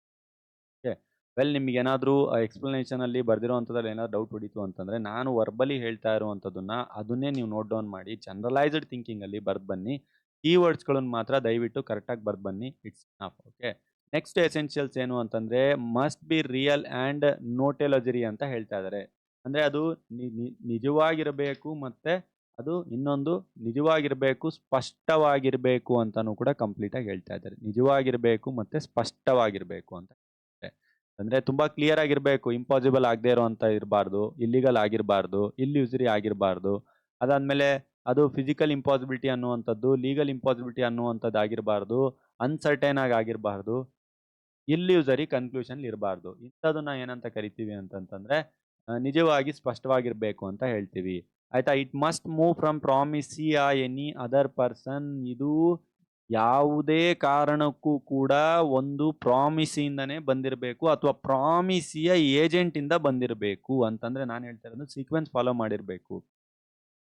ಓಕೆ. ವೆಲ್ ನಿಮಗೇನಾದರೂ ಎಕ್ಸ್‌ಪ್ಲನೇಷನಲ್ಲಿ ಬರ್ದಿರೋವಂಥದ್ರಲ್ಲಿ ಏನಾದ್ರು ಡೌಟ್ ಹೊಡೀತು ಅಂತಂದ್ರೆ ನಾನು ವರ್ಬಲಿ ಹೇಳ್ತಾ ಇರುವಂಥದ್ದನ್ನ ಅದನ್ನೇ ನೀವು ನೋಟ್ ಡೌನ್ ಮಾಡಿ ಜನರಲೈಸ್ಡ್ ಥಿಂಕಿಂಗಲ್ಲಿ ಬರ್ದು ಬನ್ನಿ. ಕೀವರ್ಡ್ಸ್‌ಗಳನ್ನು ಮಾತ್ರ ದಯವಿಟ್ಟು ಕರೆಕ್ಟಾಗಿ ಬರ್ದು ಬನ್ನಿ. It's enough. Okay. Next essentials ಏನು ಅಂತಂದ್ರೆ ಮಸ್ಟ್ ಬಿ ರಿಯಲ್ ಆ್ಯಂಡ್ ನೋಟೆಲಜರಿ ಅಂತ ಹೇಳ್ತಾ ಇದ್ದಾರೆ. ಅಂದ್ರೆ ಅದು ನಿಜವಾಗಿರಬೇಕು ಮತ್ತೆ ಅದು ಇನ್ನೊಂದು ನಿಜವಾಗಿರಬೇಕು, ಸ್ಪಷ್ಟವಾಗಿರಬೇಕು ಅಂತಾನೂ ಕೂಡ ಕಂಪ್ಲೀಟಾಗಿ ಹೇಳ್ತಾ ಇದ್ದಾರೆ. ನಿಜವಾಗಿರಬೇಕು ಮತ್ತೆ ಸ್ಪಷ್ಟವಾಗಿರಬೇಕು ಅಂತ. ಅಂದ್ರೆ ತುಂಬಾ ಕ್ಲಿಯರ್ ಆಗಿರ್ಬೇಕು. ಇಂಪಾಸಿಬಲ್ ಆಗದೆ ಇರುವಂತ ಇರಬಾರ್ದು, ಇಲ್ಲಿಗಲ್ ಆಗಿರಬಾರ್ದು, ಇಲ್ಯೂಸರಿ ಆಗಿರಬಾರ್ದು. ಅದಾದ್ಮೇಲೆ ಅದು ಫಿಸಿಕಲ್ ಇಂಪಾಸಿಬಿಲಿಟಿ ಅನ್ನುವಂಥದ್ದು, ಲೀಗಲ್ ಇಂಪಾಸಿಬಿಲಿಟಿ ಅನ್ನುವಂಥದ್ದು ಆಗಿರಬಾರ್ದು, ಅನ್ಸರ್ಟೈನ್ ಆಗಿರಬಾರ್ದು, ಇಲ್ಯೂಸರಿ ಕನ್ಕ್ಲೂಷನ್ ಇರಬಾರ್ದು. ಇಂಥದನ್ನ ಏನಂತ ಕರಿತೀವಿ ಅಂತಂತಂದ್ರೆ ನಿಜವಾಗಿ ಸ್ಪಷ್ಟವಾಗಿರ್ಬೇಕು ಅಂತ ಹೇಳ್ತೀವಿ. ಆಯ್ತಾ? It must move from promisee any other person. ಇದು ಯಾವುದೇ ಕಾರಣಕ್ಕೂ ಕೂಡ ಒಂದು ಪ್ರಾಮಿಸಿಂದನೇ ಬಂದಿರಬೇಕು ಅಥವಾ ಪ್ರಾಮಿಸಿಯ ಏಜೆಂಟ್ ಇಂದ ಬಂದಿರಬೇಕು. ಅಂತಂದ್ರೆ ನಾನು ಹೇಳ್ತಾ ಇರೋದು ಸೀಕ್ವೆನ್ಸ್ ಫಾಲೋ ಮಾಡಿರ್ಬೇಕು.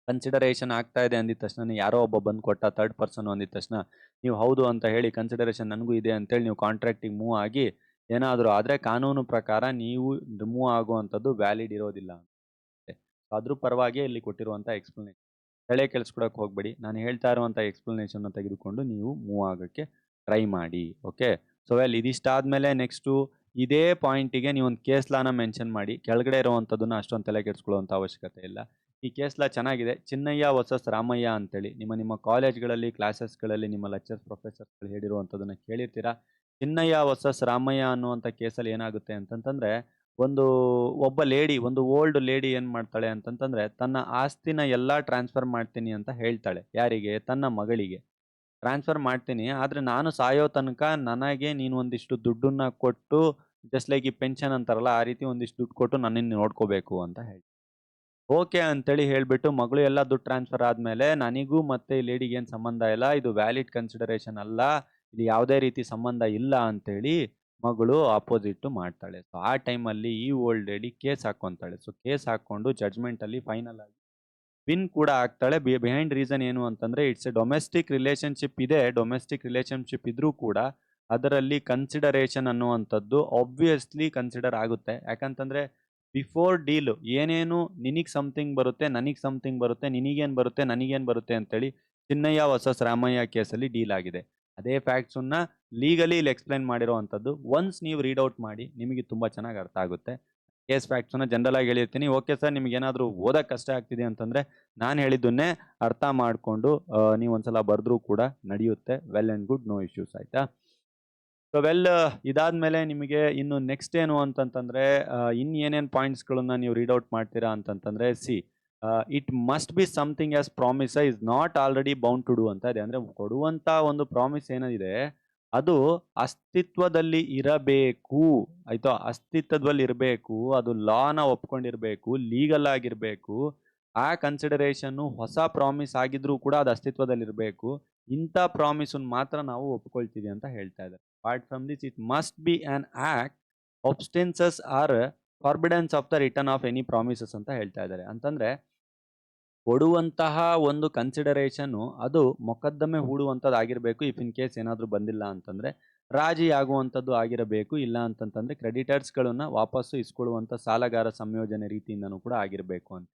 ಕನ್ಸಿಡರೇಷನ್ ಆಗ್ತಾ ಇದೆ ಅಂದಿದ ತಕ್ಷಣ ಯಾರೋ ಒಬ್ಬ ಬಂದು ಕೊಟ್ಟ ಥರ್ಡ್ ಪರ್ಸನ್ ಅಂದಿದ ತಕ್ಷಣ ನೀವು ಹೌದು ಅಂತ ಹೇಳಿ ಕನ್ಸಿಡರೇಷನ್ ನನಗೂ ಇದೆ ಅಂತೇಳಿ ನೀವು ಕಾಂಟ್ರಾಕ್ಟಿಗೆ ಮೂವ್ ಆಗಿ ಏನಾದರೂ ಆದರೆ ಕಾನೂನು ಪ್ರಕಾರ ನೀವು ಮೂವ್ ಆಗುವಂಥದ್ದು ವ್ಯಾಲಿಡ್ ಇರೋದಿಲ್ಲ. ಅದ್ರ ಪರವಾಗಿ ಇಲ್ಲಿ ಕೊಟ್ಟಿರುವಂಥ ಎಕ್ಸ್‌ಪ್ಲನೇಷನ್. ತಲೆ ಕೆಡಿಸ್ಕೊಳಕ್ಕೆ ಹೋಗಬೇಡಿ. ನಾನು ಹೇಳ್ತಾ ಇರುವಂಥ ಎಕ್ಸ್‌ಪ್ಲನೇಷನ್ನ ತೆಗೆದುಕೊಂಡು ನೀವು ಮೂವ್ ಆಗೋಕ್ಕೆ ಟ್ರೈ ಮಾಡಿ. ಓಕೆ. ಸೊ ವೆಲ್ ಇದಿಷ್ಟಾದ್ಮೇಲೆ ನೆಕ್ಸ್ಟು ಇದೇ ಪಾಯಿಂಟಿಗೆ ನೀವು ಒಂದು ಕೇಸ್ ಲಾನ ಮೆನ್ಷನ್ ಮಾಡಿ. ಕೆಳಗಡೆ ಇರುವಂಥದ್ದನ್ನ ಅಷ್ಟೊಂದು ತಲೆ ಕೆಡಿಸ್ಕೊಳ್ಳುವಂಥ ಅವಶ್ಯಕತೆ ಇಲ್ಲ. ಈ ಕೇಸ್ ಲಾ ಚೆನ್ನಾಗಿದೆ. ಚಿನ್ನಯ್ಯ ವರ್ಸಸ್ ರಾಮಯ್ಯ ಅಂತೇಳಿ ನಿಮ್ಮ ಕಾಲೇಜ್ಗಳಲ್ಲಿ, ಕ್ಲಾಸಸ್‌ಗಳಲ್ಲಿ ನಿಮ್ಮ ಲೆಕ್ಚರ್ಸ್, ಪ್ರೊಫೆಸರ್ಸ್‌ಗಳು ಹೇಳಿರುವಂಥದ್ದನ್ನ ಕೇಳಿರ್ತೀರಾ. ಚಿನ್ನಯ್ಯ ವರ್ಸಸ್ ರಾಮಯ್ಯ ಅನ್ನುವಂಥ ಕೇಸಲ್ಲಿ ಏನಾಗುತ್ತೆ ಅಂತಂತಂದ್ರೆ ಒಬ್ಬ ಲೇಡಿ, ಒಂದು ಓಲ್ಡ್ ಲೇಡಿ ಏನ್ ಮಾಡ್ತಾಳೆ ಅಂತಂತಂದ್ರೆ ತನ್ನ ಆಸ್ತಿನ ಎಲ್ಲಾ ಟ್ರಾನ್ಸ್ಫರ್ ಮಾಡ್ತೀನಿ ಅಂತ ಹೇಳ್ತಾಳೆ. ಯಾರಿಗೆ? ತನ್ನ ಮಗಳಿಗೆ. ಟ್ರಾನ್ಸ್ಫರ್ ಮಾಡ್ತೀನಿ, ಆದ್ರೆ ನಾನು ಸಾಯೋ ತನಕ ನನಗೆ ನೀನು ಒಂದಿಷ್ಟು ದುಡ್ಡನ್ನ ಕೊಟ್ಟು ಜಸ್ಟ್ ಲೈಕ್ ಈ ಪೆನ್ಷನ್ ಅಂತಾರಲ್ಲ ಆ ರೀತಿ ಒಂದಿಷ್ಟು ದುಡ್ಡು ಕೊಟ್ಟು ನನ್ನನ್ನು ನೋಡ್ಕೋಬೇಕು ಅಂತ ಹೇಳಿ. ಓಕೆ ಅಂತೇಳಿ ಹೇಳ್ಬಿಟ್ಟು ಮಗಳು ಎಲ್ಲ ದುಡ್ಡು ಟ್ರಾನ್ಸ್ಫರ್ ಆದ್ಮೇಲೆ ನನಗೂ ಮತ್ತೆ ಈ ಲೇಡಿಗೆ ಏನು ಸಂಬಂಧ ಇಲ್ಲ, ಇದು ವ್ಯಾಲಿಡ್ ಕನ್ಸಿಡರೇಷನ್ ಅಲ್ಲ, ಇದು ಯಾವುದೇ ರೀತಿ ಸಂಬಂಧ ಇಲ್ಲ ಅಂತೇಳಿ ಮಗಳು ಅಪೋಸಿಟ್ ಮಾಡ್ತಾಳೆ. ಸೊ ಆ ಟೈಮಲ್ಲಿ ಈ ಓಲ್ಡ್ ಲೇಡಿ ಕೇಸ್ ಹಾಕೊಂತಾಳೆ. ಸೊ ಕೇಸ್ ಹಾಕೊಂಡು ಜಡ್ಜ್ಮೆಂಟ್ ಅಲ್ಲಿ ಫೈನಲ್ ಆಗಿ ವಿನ್ ಕೂಡ ಆಗ್ತಾಳೆ. ಬಿಹೈಂಡ್ ರೀಸನ್ ಏನು ಅಂತಂದ್ರೆ ಇಟ್ಸ್ ಎ ಡೊಮೆಸ್ಟಿಕ್ ರಿಲೇಶನ್ಶಿಪ್ ಇದೆ. ಡೊಮೆಸ್ಟಿಕ್ ರಿಲೇಶನ್ಶಿಪ್ ಇದ್ರೂ ಕೂಡ ಅದರಲ್ಲಿ ಕನ್ಸಿಡರೇಷನ್ ಅನ್ನುವಂಥದ್ದು ಆಬ್ವಿಯಸ್ಲಿ ಕನ್ಸಿಡರ್ ಆಗುತ್ತೆ. ಯಾಕಂತಂದ್ರೆ ಬಿಫೋರ್ ಡೀಲ್ ಏನೇನು ನಿನಗೆ ಸಮಥಿಂಗ್ ಬರುತ್ತೆ, ನನಗೆ ಸಮಥಿಂಗ್ ಬರುತ್ತೆ, ನಿನಗೇನು ಬರುತ್ತೆ, ನನಗೇನು ಬರುತ್ತೆ ಅಂತೇಳಿ ಚಿನ್ನಯ್ಯ ವರ್ಸಸ್ ರಾಮಯ್ಯ ಕೇಸಲ್ಲಿ ಡೀಲ್ ಆಗಿದೆ. ಅದೇ ಫ್ಯಾಕ್ಟ್ಸನ್ನ ಲೀಗಲಿ ಇಲ್ಲಿ ಎಕ್ಸ್ಪ್ಲೈನ್ ಮಾಡಿರೋವಂಥದ್ದು. ಒನ್ಸ್ ನೀವು ರೀಡ್ ಔಟ್ ಮಾಡಿ ನಿಮಗೆ ತುಂಬ ಚೆನ್ನಾಗಿ ಅರ್ಥ ಆಗುತ್ತೆ. ಕೇಸ್ ಫ್ಯಾಕ್ಟ್ಸನ್ನ ಜನರಲ್ ಆಗಿ ಹೇಳಿರ್ತೀನಿ. ಓಕೆ ಸರ್, ನಿಮಗೇನಾದರೂ ಓದಕ್ಕೆ ಕಷ್ಟ ಆಗ್ತಿದೆ ಅಂತಂದರೆ ನಾನು ಹೇಳಿದ್ದನ್ನೇ ಅರ್ಥ ಮಾಡಿಕೊಂಡು ನೀವು ಒಂದ್ಸಲ ಬರೆದ್ರೂ ಕೂಡ ನಡೆಯುತ್ತೆ. Well and good, no issues. ಆಯಿತಾ? ಸೊ ವೆಲ್ ಇದಾದ್ಮೇಲೆ ನಿಮಗೆ ಇನ್ನು ನೆಕ್ಸ್ಟ್ ಏನು ಅಂತಂತಂದ್ರೆ ಇನ್ನು ಏನೇನು ಪಾಯಿಂಟ್ಸ್ಗಳನ್ನ ನೀವು ರೀಡ್ ಔಟ್ ಮಾಡ್ತೀರಾ ಅಂತಂತಂದ್ರೆ it must be something as promise is not already bound to do ಅಂತ ಇದೆ. ಅಂದ್ರೆ ಕೊಡುವಂತ ಒಂದು ಪ್ರಾಮಿಸ್ ಏನಿದೆ ಅದು ಅಸ್ತಿತ್ವದಲ್ಲಿ ಇರಬೇಕು. ಆಯ್ತಾ? ಅಸ್ತಿತ್ವದಲ್ಲಿ ಇರಬೇಕು, ಅದು ಲಾನ ಒಪ್ಕೊಂಡಿರ್ಬೇಕು, ಲೀಗಲ್ ಆಗಿರ್ಬೇಕು. ಆ ಕನ್ಸಿಡರೇಷನ್ ಹೊಸ ಪ್ರಾಮಿಸ್ ಆಗಿದ್ರೂ ಕೂಡ ಅದು ಅಸ್ತಿತ್ವದಲ್ಲಿ ಇರಬೇಕು. ಇಂಥ ಪ್ರಾಮಿಸ್ ಮಾತ್ರ ನಾವು ಒಪ್ಕೊಳ್ತೀವಿ ಅಂತ ಹೇಳ್ತಾ ಇದ್ದಾರೆ. Apart from this, it must be an act. Obstances are forbearances of the return of any promises ಅಂತ ಹೇಳ್ತಾ ಇದ್ದಾರೆ. ಅಂತಂದ್ರೆ ಕೊಡುವಂತಹ ಒಂದು ಕನ್ಸಿಡರೇಷನ್ ಅದು ಮೊಕದ್ದಮೆ ಹೂಡುವಂಥದ್ದಾಗಿರ್ಬೇಕು. ಇಫ್ ಇನ್ ಕೇಸ್ ಏನಾದರೂ ಬಂದಿಲ್ಲ ಅಂತಂದ್ರೆ ರಾಜಿ ಆಗುವಂಥದ್ದು ಆಗಿರಬೇಕು. ಇಲ್ಲ ಅಂತಂತಂದ್ರೆ ಕ್ರೆಡಿಟರ್ಸ್ಗಳನ್ನ ವಾಪಸ್ಸು ಇಸ್ಕೊಳ್ಳುವಂಥ ಸಾಲಗಾರ ಸಂಯೋಜನೆ ರೀತಿಯಿಂದನೂ ಕೂಡ ಆಗಿರಬೇಕು ಅಂತ.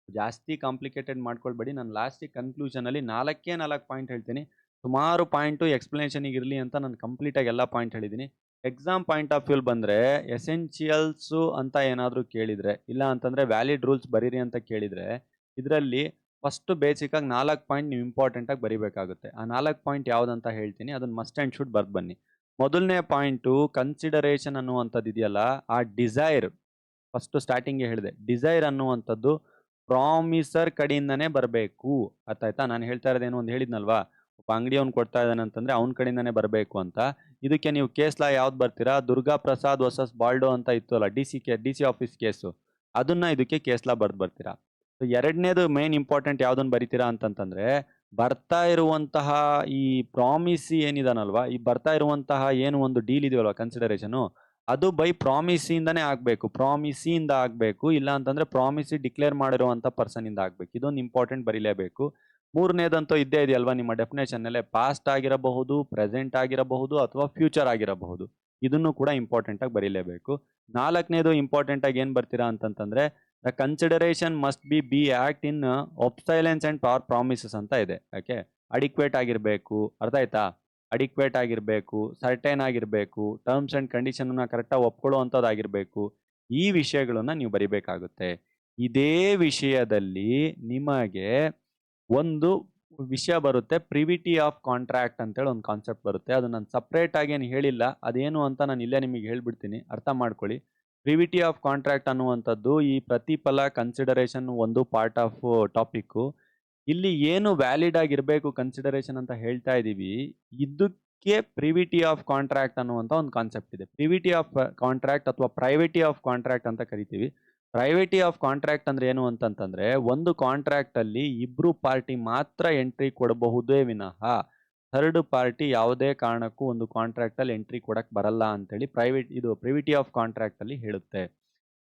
ಜಾಸ್ತಿ ಕಾಂಪ್ಲಿಕೇಟೆಡ್ ಮಾಡ್ಕೊಳ್ಬೇಡಿ. ನಾನು ಲಾಸ್ಟಿಗೆ ಕನ್ಕ್ಲೂಷನಲ್ಲಿ 4 ಪಾಯಿಂಟ್ ಹೇಳ್ತೀನಿ. ಸುಮಾರು ಪಾಯಿಂಟು ಎಕ್ಸ್ಪ್ಲನೇಷನಿಗೆ ಇರಲಿ ಅಂತ ನಾನು ಕಂಪ್ಲೀಟಾಗಿ ಎಲ್ಲ ಪಾಯಿಂಟ್ ಹೇಳಿದ್ದೀನಿ. ಎಕ್ಸಾಮ್ ಪಾಯಿಂಟ್ ಆಫ್ ವ್ಯೂಲ್ ಬಂದರೆ ಎಸೆನ್ಷಿಯಲ್ಸು ಅಂತ ಏನಾದರೂ ಕೇಳಿದರೆ, ಇಲ್ಲ ಅಂತಂದರೆ ವ್ಯಾಲಿಡ್ ರೂಲ್ಸ್ ಬರೀರಿ ಅಂತ ಕೇಳಿದರೆ, ಇದರಲ್ಲಿ ಫಸ್ಟು ಬೇಸಿಕಾಗಿ 4 ಪಾಯಿಂಟ್ ನೀವು ಇಂಪಾರ್ಟೆಂಟಾಗಿ ಬರೀಬೇಕಾಗುತ್ತೆ. ಆ 4 ಪಾಯಿಂಟ್ ಯಾವುದಂತ ಹೇಳ್ತೀನಿ, ಅದನ್ನು ಮಸ್ಟ್ ಆ್ಯಂಡ್ ಶುಡ್ ಬರ್ದು ಬನ್ನಿ. ಮೊದಲನೇ ಪಾಯಿಂಟು ಕನ್ಸಿಡರೇಷನ್ ಅನ್ನುವಂಥದ್ದು ಇದೆಯಲ್ಲ, ಆ ಡಿಸೈರ್ ಫಸ್ಟು ಸ್ಟಾರ್ಟಿಂಗ್ಗೆ ಹೇಳಿದೆ. ಡಿಸೈರ್ ಅನ್ನುವಂಥದ್ದು ಪ್ರಾಮಿಸರ್ ಕಡೆಯಿಂದನೇ ಬರಬೇಕು. ಅರ್ಥ ಆಯ್ತಾ? ನಾನು ಹೇಳ್ತಾ ಇರೋದೇನು ಒಂದು ಹೇಳಿದ್ನಲ್ವಾ, ಒಬ್ಬ ಅಂಗಡಿಯವ್ನು ಕೊಡ್ತಾ ಇದ್ದಾನೆ ಅಂತಂದರೆ ಅವ್ನ ಕಡೆಯಿಂದನೇ ಬರಬೇಕು ಅಂತ. ಇದಕ್ಕೆ ನೀವು ಕೇಸ್ ಲಾ ಯಾವ್ದು ಬರ್ತೀರಾ? ದುರ್ಗಾ ಪ್ರಸಾದ್ ವರ್ಸಸ್ ಬಾಲ್ಡೋ ಅಂತ ಇತ್ತು ಅಲ್ಲ, ಡಿ ಸಿ ಆಫೀಸ್ ಕೇಸು, ಅದನ್ನ ಇದಕ್ಕೆ ಕೇಸ್ ಲಾ ಬರ್ತೀರಾ. ಸೊ ಎರಡನೇದು ಮೇನ್ ಇಂಪಾರ್ಟೆಂಟ್ ಯಾವುದನ್ನು ಬರಿತೀರಾ ಅಂತಂತಂದ್ರೆ, ಬರ್ತಾ ಇರುವಂತಹ ಈ ಪ್ರಾಮಿಸಿ ಏನಿದಾನಲ್ವಾ, ಈ ಬರ್ತಾ ಇರುವಂತಹ ಏನು ಒಂದು ಡೀಲ್ ಇದೆಯಲ್ವಾ ಕನ್ಸಿಡರೇಷನು, ಅದು ಬೈ ಪ್ರಾಮಿಸಿಯಿಂದನೇ ಆಗಬೇಕು. ಪ್ರಾಮಿಸಿಯಿಂದ ಆಗಬೇಕು. ಇಲ್ಲ ಅಂತಂದ್ರೆ ಪ್ರಾಮಿಸಿ ಡಿಕ್ಲೇರ್ ಮಾಡಿರುವಂಥ ಪರ್ಸನಿಂದ ಆಗಬೇಕು. ಇದೊಂದು ಇಂಪಾರ್ಟೆಂಟ್ ಬರೀಲೇಬೇಕು. ಮೂರನೇದಂತೂ ಇದ್ದೇ ಇದೆಯಲ್ವಾ ನಿಮ್ಮ ಡೆಫಿನೇಷನ್ನಲ್ಲೇ, ಪಾಸ್ಟ್ ಆಗಿರಬಹುದು, ಪ್ರೆಸೆಂಟ್ ಆಗಿರಬಹುದು, ಅಥವಾ ಫ್ಯೂಚರ್ ಆಗಿರಬಹುದು. ಇದನ್ನು ಕೂಡ ಇಂಪಾರ್ಟೆಂಟಾಗಿ ಬರೀಲೇಬೇಕು. ನಾಲ್ಕನೇದು ಇಂಪಾರ್ಟೆಂಟಾಗಿ ಏನು ಬರ್ತೀರಾ ಅಂತಂತಂದ್ರೆ, the consideration must be act in abstinence and power promises ಅಂತ ಇದೆ. ಯಾಕೆ? ಅಡಿಕ್ವೇಟ್ ಆಗಿರಬೇಕು. ಅರ್ಥ ಆಯ್ತಾ? ಅಡಿಕ್ವೇಟ್ ಆಗಿರಬೇಕು, ಸರ್ಟೇನ್ ಆಗಿರಬೇಕು, ಟರ್ಮ್ಸ್ ಆ್ಯಂಡ್ ಕಂಡೀಷನ್ನ ಕರೆಕ್ಟಾಗಿ ಒಪ್ಕೊಳ್ಳುವಂಥದ್ದಾಗಿರಬೇಕು. ಈ ವಿಷಯಗಳನ್ನು ನೀವು ಬರಿಬೇಕಾಗುತ್ತೆ. ಇದೇ ವಿಷಯದಲ್ಲಿ ನಿಮಗೆ ಒಂದು ವಿಷಯ ಬರುತ್ತೆ, ಪ್ರಿವಿಟಿ ಆಫ್ ಕಾಂಟ್ರಾಕ್ಟ್ ಅಂತೇಳಿ ಒಂದು ಕಾನ್ಸೆಪ್ಟ್ ಬರುತ್ತೆ. ಅದು ನಾನು ಸಪ್ರೇಟಾಗಿ ಏನು ಹೇಳಿಲ್ಲ, ಅದೇನು ಅಂತ ನಾನು ಇಲ್ಲೇ ನಿಮಗೆ ಹೇಳ್ಬಿಡ್ತೀನಿ, ಅರ್ಥ ಮಾಡ್ಕೊಳ್ಳಿ. ಪ್ರಿವಿಟಿ ಆಫ್ ಕಾಂಟ್ರಾಕ್ಟ್ ಅನ್ನುವಂಥದ್ದು ಈ ಪ್ರತಿಫಲ ಕನ್ಸಿಡರೇಷನ್ ಒಂದು ಪಾರ್ಟ್ ಆಫ್ ಟಾಪಿಕ್ಕು. ಇಲ್ಲಿ ಏನು ವ್ಯಾಲಿಡ್ ಆಗಿರಬೇಕು ಕನ್ಸಿಡರೇಷನ್ ಅಂತ ಹೇಳ್ತಾ ಇದ್ದೀವಿ, ಇದಕ್ಕೆ ಪ್ರಿವಿಟಿ ಆಫ್ ಕಾಂಟ್ರಾಕ್ಟ್ ಅನ್ನುವಂಥ ಒಂದು ಕಾನ್ಸೆಪ್ಟ್ ಇದೆ. ಪ್ರಿವಿಟಿ ಆಫ್ ಕಾಂಟ್ರಾಕ್ಟ್ ಅಥವಾ ಪ್ರೈವೇಟಿ ಆಫ್ ಕಾಂಟ್ರಾಕ್ಟ್ ಅಂತ ಕರಿತೀವಿ. ಪ್ರೈವೇಟಿ ಆಫ್ ಕಾಂಟ್ರಾಕ್ಟ್ ಅಂದ್ರೆ ಏನು ಅಂತಂತಂದ್ರೆ, ಒಂದು ಕಾಂಟ್ರಾಕ್ಟ್ ಅಲ್ಲಿ ಇಬ್ರು ಪಾರ್ಟಿ ಮಾತ್ರ ಎಂಟ್ರಿ ಕೊಡಬಹುದೇ ವಿನಃ ಥರ್ಡ್ ಪಾರ್ಟಿ ಯಾವುದೇ ಕಾರಣಕ್ಕೂ ಒಂದು ಕಾಂಟ್ರಾಕ್ಟ್ ಅಲ್ಲಿ ಎಂಟ್ರಿ ಕೊಡಕ್ ಬರಲ್ಲ ಅಂತೇಳಿ ಪ್ರಿವಿಟಿ ಆಫ್ ಕಾಂಟ್ರಾಕ್ಟ್ ಅಲ್ಲಿ ಹೇಳುತ್ತೆ.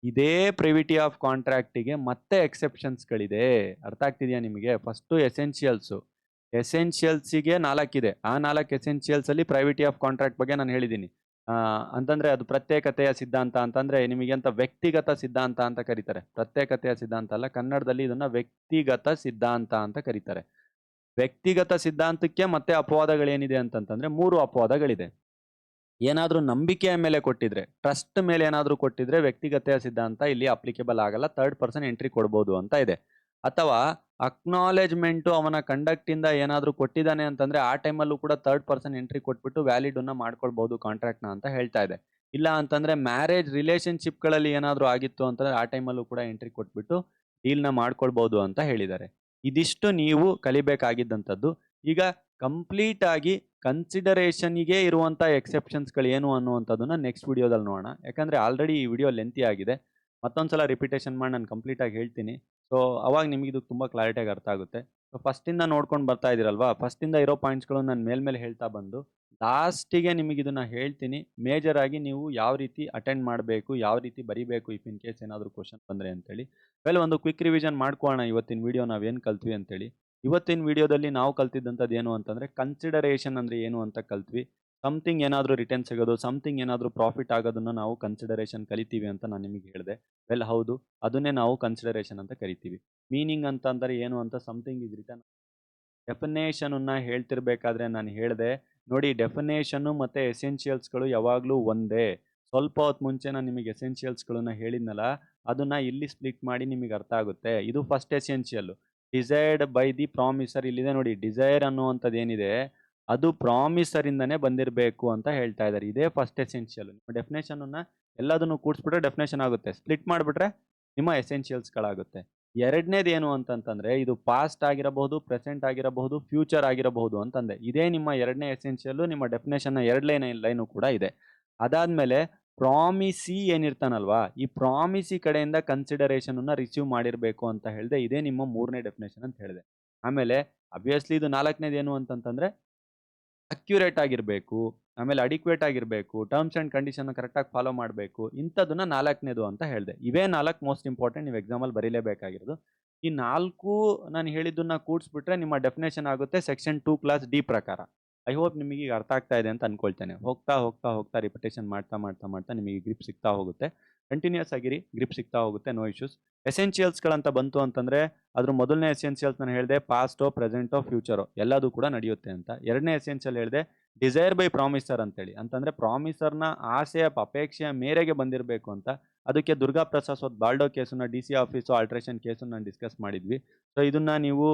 ಇದೇ ಪ್ರಿವಿಟಿ ಆಫ್ ಕಾಂಟ್ರಾಕ್ಟಿಗೆ ಮತ್ತೆ ಎಕ್ಸೆಪ್ಷನ್ಸ್ಗಳಿದೆ. ಅರ್ಥ ಆಗ್ತಿದೆಯಾ ನಿಮಗೆ? ಫಸ್ಟು ಎಸೆನ್ಷಿಯಲ್ಸಿಗೆ 4 ಇದೆ. ಆ 4 ಎಸೆನ್ಷಿಯಲ್ಸ್ ಅಲ್ಲಿ ಪ್ರೈವಿಟಿ ಆಫ್ ಕಾಂಟ್ರಾಕ್ಟ್ ಬಗ್ಗೆ ನಾನು ಹೇಳಿದ್ದೀನಿ. ಅಂತಂದ್ರೆ ಅದು ಪ್ರತ್ಯೇಕತೆಯ ಸಿದ್ಧಾಂತ ಅಂತಂದ್ರೆ ನಿಮಗೆ ಅಂತ ವ್ಯಕ್ತಿಗತ ಸಿದ್ಧಾಂತ ಅಂತ ಕರೀತಾರೆ. ಪ್ರತ್ಯೇಕತೆಯ ಸಿದ್ಧಾಂತ ಅಲ್ಲ, ಕನ್ನಡದಲ್ಲಿ ಇದನ್ನ ವ್ಯಕ್ತಿಗತ ಸಿದ್ಧಾಂತ ಅಂತ ಕರೀತಾರೆ. ವ್ಯಕ್ತಿಗತ ಸಿದ್ಧಾಂತಕ್ಕೆ ಮತ್ತೆ ಅಪವಾದಗಳೇನಿದೆ ಅಂತಂತಂದ್ರೆ 3 ಅಪವಾದಗಳಿದೆ. ಏನಾದರೂ ನಂಬಿಕೆಯ ಮೇಲೆ ಕೊಟ್ಟಿದ್ರೆ, ಟ್ರಸ್ಟ್ ಮೇಲೆ ಏನಾದರೂ ಕೊಟ್ಟಿದ್ರೆ ವ್ಯಕ್ತಿಗತೆಯ ಸಿದ್ಧಾಂತ ಇಲ್ಲಿ ಅಪ್ಲಿಕೇಬಲ್ ಆಗಲ್ಲ, ಥರ್ಡ್ ಪರ್ಸನ್ ಎಂಟ್ರಿ ಕೊಡ್ಬೋದು ಅಂತ ಇದೆ. ಅಥವಾ ಅಕ್ನಾಲೆಜ್ಮೆಂಟು ಅವನ ಕಂಡಕ್ಟಿಂದ ಏನಾದರೂ ಕೊಟ್ಟಿದ್ದಾನೆ ಅಂತಂದ್ರೆ ಆ ಟೈಮಲ್ಲೂ ಕೂಡ ಥರ್ಡ್ ಪರ್ಸನ್ ಎಂಟ್ರಿ ಕೊಟ್ಬಿಟ್ಟು ವ್ಯಾಲಿಡನ್ನ ಮಾಡ್ಕೊಳ್ಬೋದು ಕಾಂಟ್ರಾಕ್ಟ್ನ ಅಂತ ಹೇಳ್ತಾ ಇದೆ. ಇಲ್ಲ ಅಂತಂದ್ರೆ ಮ್ಯಾರೇಜ್ ರಿಲೇಷನ್ಶಿಪ್ಗಳಲ್ಲಿ ಏನಾದರೂ ಆಗಿತ್ತು ಅಂತಂದ್ರೆ ಆ ಟೈಮಲ್ಲೂ ಕೂಡ ಎಂಟ್ರಿ ಕೊಟ್ಬಿಟ್ಟು ಡೀಲ್ನ ಮಾಡ್ಕೊಳ್ಬೋದು ಅಂತ ಹೇಳಿದ್ದಾರೆ. ಇದಿಷ್ಟು ನೀವು ಕಲಿಬೇಕಾಗಿದ್ದಂಥದ್ದು. ಈಗ ಕಂಪ್ಲೀಟ್ ಆಗಿ ಕನ್ಸಿಡರೇಷನ್ಗೆ ಇರುವಂಥ ಎಕ್ಸೆಪ್ಷನ್ಸ್ಗಳು ಏನು ಅನ್ನುವಂಥದ್ದನ್ನ ನೆಕ್ಸ್ಟ್ ವಿಡಿಯೋದಲ್ಲಿ ನೋಡೋಣ. ಯಾಕಂದರೆ ಆಲ್ರೆಡಿ ಈ ವಿಡಿಯೋ ಲೆಂತಿ ಆಗಿದೆ. ಮತ್ತೊಂದ್ಸಲ ರಿಪಿಟೇಷನ್ ಮಾಡಿ ನಾನು ಕಂಪ್ಲೀಟಾಗಿ ಹೇಳ್ತೀನಿ. ಸೊ ಅವಾಗ ನಿಮಗೆ ಇದು ತುಂಬ ಕ್ಲಾರಿಟಿಯಾಗಿ ಅರ್ಥ ಆಗುತ್ತೆ. ಸೊ ಫಸ್ಟಿಂದ ನೋಡ್ಕೊಂಡು ಬರ್ತಾ ಇದ್ದೀರಲ್ವಾ, ಫಸ್ಟಿಂದ ಇರೋ ಪಾಯಿಂಟ್ಸ್ಗಳು ನಾನು ಮೇಲ್ಮೇಲೆ ಹೇಳ್ತಾ ಬಂದು ಲಾಸ್ಟಿಗೆ ನಿಮಗೆ ಇದನ್ನ ಹೇಳ್ತೀನಿ. ಮೇಜರ್ ಆಗಿ ನೀವು ಯಾವ ರೀತಿ ಅಟೆಂಡ್ ಮಾಡಬೇಕು, ಯಾವ ರೀತಿ ಬರಿಬೇಕು ಇಫ್ ಇನ್ ಕೇಸ್ ಏನಾದರೂ ಕ್ವಶನ್ ಬಂದರೆ ಅಂತೇಳಿ. ಒಂದು ಕ್ವಿಕ್ ರಿವಿಷನ್ ಮಾಡ್ಕೊಳ್ಳೋಣ ಇವತ್ತಿನ ವಿಡಿಯೋ ನಾವೇನು ಕಲ್ತ್ವಿ ಅಂತೇಳಿ. ಇವತ್ತಿನ ವಿಡಿಯೋದಲ್ಲಿ ನಾವು ಕಲ್ತಿದ್ದಂಥದ್ದು ಏನು ಅಂತಂದರೆ, ಕನ್ಸಿಡರೇಷನ್ ಅಂದರೆ ಏನು ಅಂತ ಕಲ್ತ್ವಿ. ಸಮಥಿಂಗ್ ಏನಾದರೂ ರಿಟರ್ನ್ ಸಿಗೋದು, ಸಮಥಿಂಗ್ ಏನಾದರೂ ಪ್ರಾಫಿಟ್ ಆಗೋದನ್ನು ನಾವು ಕನ್ಸಿಡರೇಷನ್ ಕಲಿತೀವಿ ಅಂತ ನಾನು ನಿಮಗೆ ಹೇಳಿದೆ. ಹೌದು, ಅದನ್ನೇ ನಾವು ಕನ್ಸಿಡರೇಷನ್ ಅಂತ ಕರಿತೀವಿ. ಮೀನಿಂಗ್ ಅಂತ ಅಂದರೆ ಏನು ಅಂತ, ಸಮಥಿಂಗ್ ಇಸ್ ರಿಟರ್ನ್. ಡೆಫಿನೇಷನನ್ನು ಹೇಳ್ತಿರ್ಬೇಕಾದ್ರೆ ನಾನು ಹೇಳಿದೆ ನೋಡಿ, ಡೆಫಿನೇಷನ್ನು ಮತ್ತು ಎಸೆನ್ಷಿಯಲ್ಸ್ಗಳು ಯಾವಾಗಲೂ ಒಂದೇ. ಸ್ವಲ್ಪ ಹೊತ್ತು ಮುಂಚೆ ನಾನು ನಿಮಗೆ ಎಸೆನ್ಷಿಯಲ್ಸ್ಗಳನ್ನ ಹೇಳಿದ್ನಲ್ಲ, ಅದನ್ನು ಇಲ್ಲಿ ಸ್ಪ್ಲಿಟ್ ಮಾಡಿ ನಿಮಗೆ ಅರ್ಥ ಆಗುತ್ತೆ. ಇದು first essential, desired by the ಪ್ರಾಮಿಸರ್. ಇಲ್ಲಿದೆ ನೋಡಿ, ಡಿಸೈರ್ ಅನ್ನುವಂಥದ್ದು ಏನಿದೆ ಅದು ಪ್ರಾಮಿಸರಿಂದನೇ ಬಂದಿರಬೇಕು ಅಂತ ಹೇಳ್ತಾ ಇದ್ದಾರೆ. ಇದೇ ಫಸ್ಟ್ ಎಸೆನ್ಷಿಯಲ್. ನಿಮ್ಮ ಡೆಫಿನೇಷನನ್ನು ಎಲ್ಲದನ್ನು ಕೂಡಿಸ್ಬಿಟ್ರೆ ಡೆಫಿನೇಷನ್ ಆಗುತ್ತೆ, ಸ್ಪ್ಲಿಟ್ ಮಾಡಿಬಿಟ್ರೆ ನಿಮ್ಮ ಎಸೆನ್ಷಿಯಲ್ಸ್ಗಳಾಗುತ್ತೆ. ಎರಡನೇದು ಏನು ಅಂತಂತಂದರೆ, ಇದು ಪಾಸ್ಟ್ ಆಗಿರಬಹುದು, ಪ್ರೆಸೆಂಟ್ ಆಗಿರಬಹುದು, ಫ್ಯೂಚರ್ ಆಗಿರಬಹುದು ಅಂತಂದೆ. ಇದೇ ನಿಮ್ಮ ಎರಡನೇ ಎಸೆನ್ಷಿಯಲ್ಲು. ನಿಮ್ಮ ಡೆಫಿನೇಷನ್ನ 2 ಲೈನು ಕೂಡ ಇದೆ. ಅದಾದಮೇಲೆ ಪ್ರಾಮಿಸಿ ಏನಿರ್ತಾನಲ್ವಾ, ಈ ಪ್ರಾಮಿಸಿ ಕಡೆಯಿಂದ ಕನ್ಸಿಡರೇಷನನ್ನು ರಿಸೀವ್ ಮಾಡಿರಬೇಕು ಅಂತ ಹೇಳಿದೆ. ಇದೇ ನಿಮ್ಮ 3ನೇ ಡೆಫಿನೇಷನ್ ಅಂತ ಹೇಳಿದೆ. ಆಮೇಲೆ ಅಬ್ವಿಯಸ್ಲಿ ಇದು 4ನೇದು ಏನು ಅಂತಂತಂದರೆ, ಅಕ್ಯುರೇಟ್ ಆಗಿರಬೇಕು. ಆಮೇಲೆ ಅಡಿಕ್ವೇಟ್ ಆಗಿರಬೇಕು, ಟರ್ಮ್ಸ್ ಆ್ಯಂಡ್ ಕಂಡೀಷನ್ ಕರೆಕ್ಟಾಗಿ ಫಾಲೋ ಮಾಡಬೇಕು. ಇಂಥದ್ದನ್ನ 4ನೇದು ಅಂತ ಹೇಳಿದೆ. ಇವೇ 4 ಮೋಸ್ಟ್ ಇಂಪಾರ್ಟೆಂಟ್ ನೀವು ಎಕ್ಸಾಮಲ್ಲಿ ಬರೀಲೇಬೇಕಾಗಿರೋದು. ಈ 4 ನಾನು ಹೇಳಿದ್ದನ್ನ ಕೂಡಿಸ್ಬಿಟ್ರೆ ನಿಮ್ಮ ಡೆಫಿನೇಷನ್ ಆಗುತ್ತೆ ಸೆಕ್ಷನ್ 2 ಕ್ಲಾಸ್ ಡಿ ಪ್ರಕಾರ. ಐ ಹೋಪ್ ನಿಮಗೆ ಈಗ ಅರ್ಥ ಆಗ್ತಾ ಇದೆ ಅಂತ ಅನ್ಕೊಳ್ತೇನೆ. ಹೋಗ್ತಾ, ಹೋಗ್ತಾ, ಹೋಗ್ತಾ ರಿಪಿಟೇಷನ್ ಮಾಡ್ತಾ, ಮಾಡ್ತಾ, ಮಾಡ್ತಾ ನಿಮಗೆ ಗ್ರಿಪ್ ಸಿಗ್ತಾ ಹೋಗುತ್ತೆ. ಕಂಟಿನ್ಯೂಯಸ್ ಆಗಿರಿ, ಗ್ರಿಪ್ ಸಿಗ್ತಾ ಹೋಗುತ್ತೆ, ನೋ ಇಶ್ಯೂಸ್. ಎಸೆನ್ಷಿಯಲ್ಸ್‌ಗಳಂತ ಬಂತು ಅಂತಂದ್ರೆ ಅದ್ರ ಮೊದಲನೇ ಎಸೆನ್ಷಿಯಲ್ಸ್ ನಾನು ಹೇಳಿದೆ ಪಾಸ್ಟೋ, ಪ್ರೆಸೆಂಟೋ, ಫ್ಯೂಚರೋ ಎಲ್ಲದೂ ಕೂಡ ನಡೆಯುತ್ತೆ ಅಂತ. 2ನೇ ಎಸೆನ್ಷಿಯಲ್ ಹೇಳಿದೆ ಡಿಸೈರ್ ಬೈ ಪ್ರಾಮಿಸರ್ ಅಂತೇಳಿ. ಅಂತಂದ್ರೆ ಪ್ರಾಮಿಸರ್‌ನ ಆಸೆಯ ಅಪೇಕ್ಷೆಯ ಮೇರೆಗೆ ಬಂದಿರಬೇಕು ಅಂತ. ಅದಕ್ಕೆ ದುರ್ಗಾ ಪ್ರಸಾದ್ ಬಾಲ್ಡೋ ಕೇಸನ್ನ ಡಿಸಿ ಆಫೀಸು ಆಲ್ಟ್ರೇಷನ್ ಕೇಸನ್ನ ನಾನು ಡಿಸ್ಕಸ್ ಮಾಡಿದ್ವಿ. ಸೊ ಇದನ್ನ ನೀವು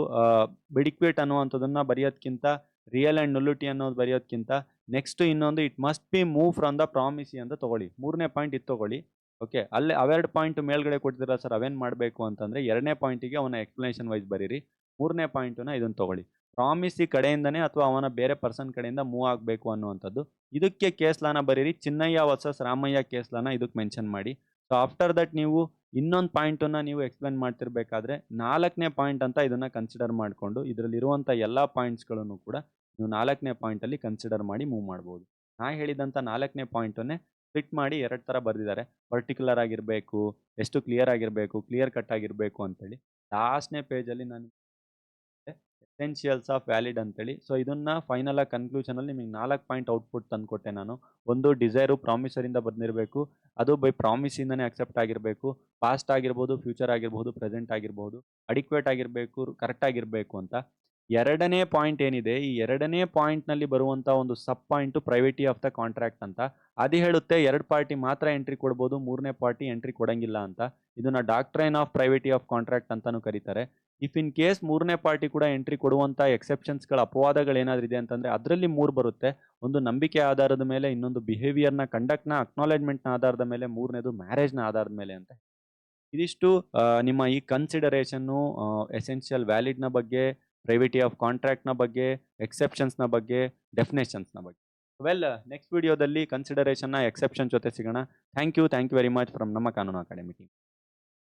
ಬಿಡಿಕ್ವಿಟ್ ಅನ್ನುವಂಥದ್ದನ್ನ ಬರೆಯೋದ್ಕಿಂತ ರಿಯಲ್ ಆ್ಯಂಡ್ ನುಲಿಟಿ ಅನ್ನೋದು ಬರೆಯೋದ್ಕಿಂತ ನೆಕ್ಸ್ಟ್ ಇನ್ನೊಂದು it must be move from the promisee ಅಂತ ತಗೊಳ್ಳಿ. 3ನೇ ಪಾಯಿಂಟ್ ಇದು ತಗೊಳ್ಳಿ. ಓಕೆ, ಅಲ್ಲೇ ಅವೆರಡು ಪಾಯಿಂಟ್ ಮೇಲ್ಗಡೆ ಕೊಡ್ತೀರಾ ಸರ್ ಅವೇನು ಮಾಡಬೇಕು ಅಂತಂದ್ರೆ 2ನೇ ಪಾಯಿಂಟಿಗೆ ಅವನ ಎಕ್ಸ್ಪ್ಲನೇಷನ್ ವೈಸ್ ಬರೀರಿ. 3ನೇ ಪಾಯಿಂಟನ್ನ ಇದನ್ನು ತಗೊಳ್ಳಿ. ಪ್ರಾಮಿಸಿ ಕಡೆಯಿಂದನೇ ಅಥವಾ ಅವನ ಬೇರೆ ಪರ್ಸನ್ ಕಡೆಯಿಂದ ಮೂವ್ ಆಗಬೇಕು ಅನ್ನುವಂಥದ್ದು. ಇದಕ್ಕೆ ಕೇಸ್ ಲಾನ ಬರೀರಿ. ಚಿನ್ನಯ್ಯ ವರ್ಸಸ್ ರಾಮಯ್ಯ ಕೇಸ್ ಲಾನ ಇದಕ್ಕೆ ಮೆನ್ಷನ್ ಮಾಡಿ. ಸೊ ಆಫ್ಟರ್ ದಟ್ ನೀವು ಇನ್ನೊಂದು ಪಾಯಿಂಟನ್ನು ನೀವು ಎಕ್ಸ್ಪ್ಲೇನ್ ಮಾಡ್ತಿರ್ಬೇಕಾದ್ರೆ 4ನೇ ಪಾಯಿಂಟ್ ಅಂತ ಇದನ್ನು ಕನ್ಸಿಡರ್ ಮಾಡಿಕೊಂಡು ಇದರಲ್ಲಿರುವಂಥ ಎಲ್ಲ ಪಾಯಿಂಟ್ಸ್ಗಳನ್ನು ಕೂಡ ನೀವು 4ನೇ ಪಾಯಿಂಟಲ್ಲಿ ಕನ್ಸಿಡರ್ ಮಾಡಿ ಮೂವ್ ಮಾಡ್ಬೋದು. ನಾ ಹೇಳಿದಂಥ 4ನೇ ಪಾಯಿಂಟನ್ನೇ ಸ್ಪ್ಲಿಟ್ ಮಾಡಿ 2 ಥರ ಬರೆದಿದ್ದಾರೆ. ಪರ್ಟಿಕ್ಯುಲರ್ ಆಗಿರಬೇಕು, ಎಷ್ಟು ಕ್ಲಿಯರ್ ಆಗಿರಬೇಕು, ಕ್ಲಿಯರ್ ಕಟ್ ಆಗಿರಬೇಕು ಅಂತೇಳಿ. ಲಾಸ್ಟ್ನೇ ಪೇಜಲ್ಲಿ ನಾನು ಎಸೆನ್ಷಿಯಲ್ಸ್ ಆಫ್ ವ್ಯಾಲಿಡ್ ಅಂತೇಳಿ. ಸೊ ಇದನ್ನ ಫೈನಲ್ ಆಗಿ ಕನ್ಕ್ಲೂಷನಲ್ಲಿ ನಿಮಗೆ 4 ಪಾಯಿಂಟ್ ಔಟ್ಪುಟ್ ತಂದುಕೊಟ್ಟೆ ನಾನು. ಒಂದು ಡಿಸೈರು ಪ್ರಾಮಿಸರಿಂದ ಬಂದಿರಬೇಕು, ಅದು ಬೈ ಪ್ರಾಮಿಸಿಂದನೇ ಅಕ್ಸೆಪ್ಟ್ ಆಗಿರಬೇಕು. ಪಾಸ್ಟ್ ಆಗಿರ್ಬೋದು, ಫ್ಯೂಚರ್ ಆಗಿರ್ಬೋದು, ಪ್ರೆಸೆಂಟ್ ಆಗಿರ್ಬೋದು, ಅಡಿಕ್ವೇಟ್ ಆಗಿರಬೇಕು, ಕರೆಕ್ಟ್ ಆಗಿರಬೇಕು ಅಂತ. 2ನೇ ಪಾಯಿಂಟ್ ಏನಿದೆ, ಈ 2ನೇ ಪಾಯಿಂಟ್ನಲ್ಲಿ ಬರುವಂಥ ಒಂದು ಸಬ್ ಪಾಯಿಂಟು ಪ್ರೈವೇಟಿ ಆಫ್ ದ ಕಾಂಟ್ರಾಕ್ಟ್ ಅಂತ. ಅದು ಹೇಳುತ್ತೆ 2 ಪಾರ್ಟಿ ಮಾತ್ರ ಎಂಟ್ರಿ ಕೊಡ್ಬೋದು, 3ನೇ ಪಾರ್ಟಿ ಎಂಟ್ರಿ ಕೊಡಂಗಿಲ್ಲ ಅಂತ. ಇದನ್ನ ಡಾಕ್ಟ್ರೈನ್ ಆಫ್ ಪ್ರೈವೇಟಿ ಆಫ್ ಕಾಂಟ್ರಾಕ್ಟ್ ಅಂತಾನೂ ಕರೀತಾರೆ. ಇಫ್ ಇನ್ ಕೇಸ್ 3ನೇ ಪಾರ್ಟಿ ಕೂಡ ಎಂಟ್ರಿ ಕೊಡುವಂಥ ಎಕ್ಸೆಪ್ಷನ್ಸ್ಗಳ ಅಪವಾದಗಳು ಏನಾದರೂ ಇದೆ ಅಂತಂದರೆ ಅದರಲ್ಲಿ 3 ಬರುತ್ತೆ. ಒಂದು ನಂಬಿಕೆ ಆಧಾರದ ಮೇಲೆ, ಇನ್ನೊಂದು ಬಿಹೇವಿಯರ್ನ ಕಂಡಕ್ಟ್ನ ಅಕ್ನಾಲೆಜ್ಮೆಂಟ್ನ ಆಧಾರದ ಮೇಲೆ, 3ನೇದು ಮ್ಯಾರೇಜ್ನ ಆಧಾರದ ಮೇಲೆ ಅಂತ. ಇದಿಷ್ಟು ನಿಮ್ಮ ಈ ಕನ್ಸಿಡರೇಷನ್ನು ಎಸೆನ್ಷಿಯಲ್ ವ್ಯಾಲಿಡ್ನ ಬಗ್ಗೆ, ಪ್ರೈವೇಟಿ ಆಫ್ ಕಾಂಟ್ರಾಕ್ಟ್ನ ಬಗ್ಗೆ, ಎಕ್ಸೆಪ್ಷನ್ಸ್ನ ಬಗ್ಗೆ, ಡೆಫಿನೇಷನ್ಸ್ನ ಬಗ್ಗೆ. ವೆಲ್, ನೆಕ್ಸ್ಟ್ ವಿಡಿಯೋದಲ್ಲಿ ಕನ್ಸಿಡರೇಷನ್ನ ಎಕ್ಸೆಪ್ಷನ್ ಜೊತೆ ಸಿಗೋಣ. Thank you very much from ನಮ್ಮ ಕಾನೂನು ಅಕಾಡೆಮಿ ಟೀಮ್.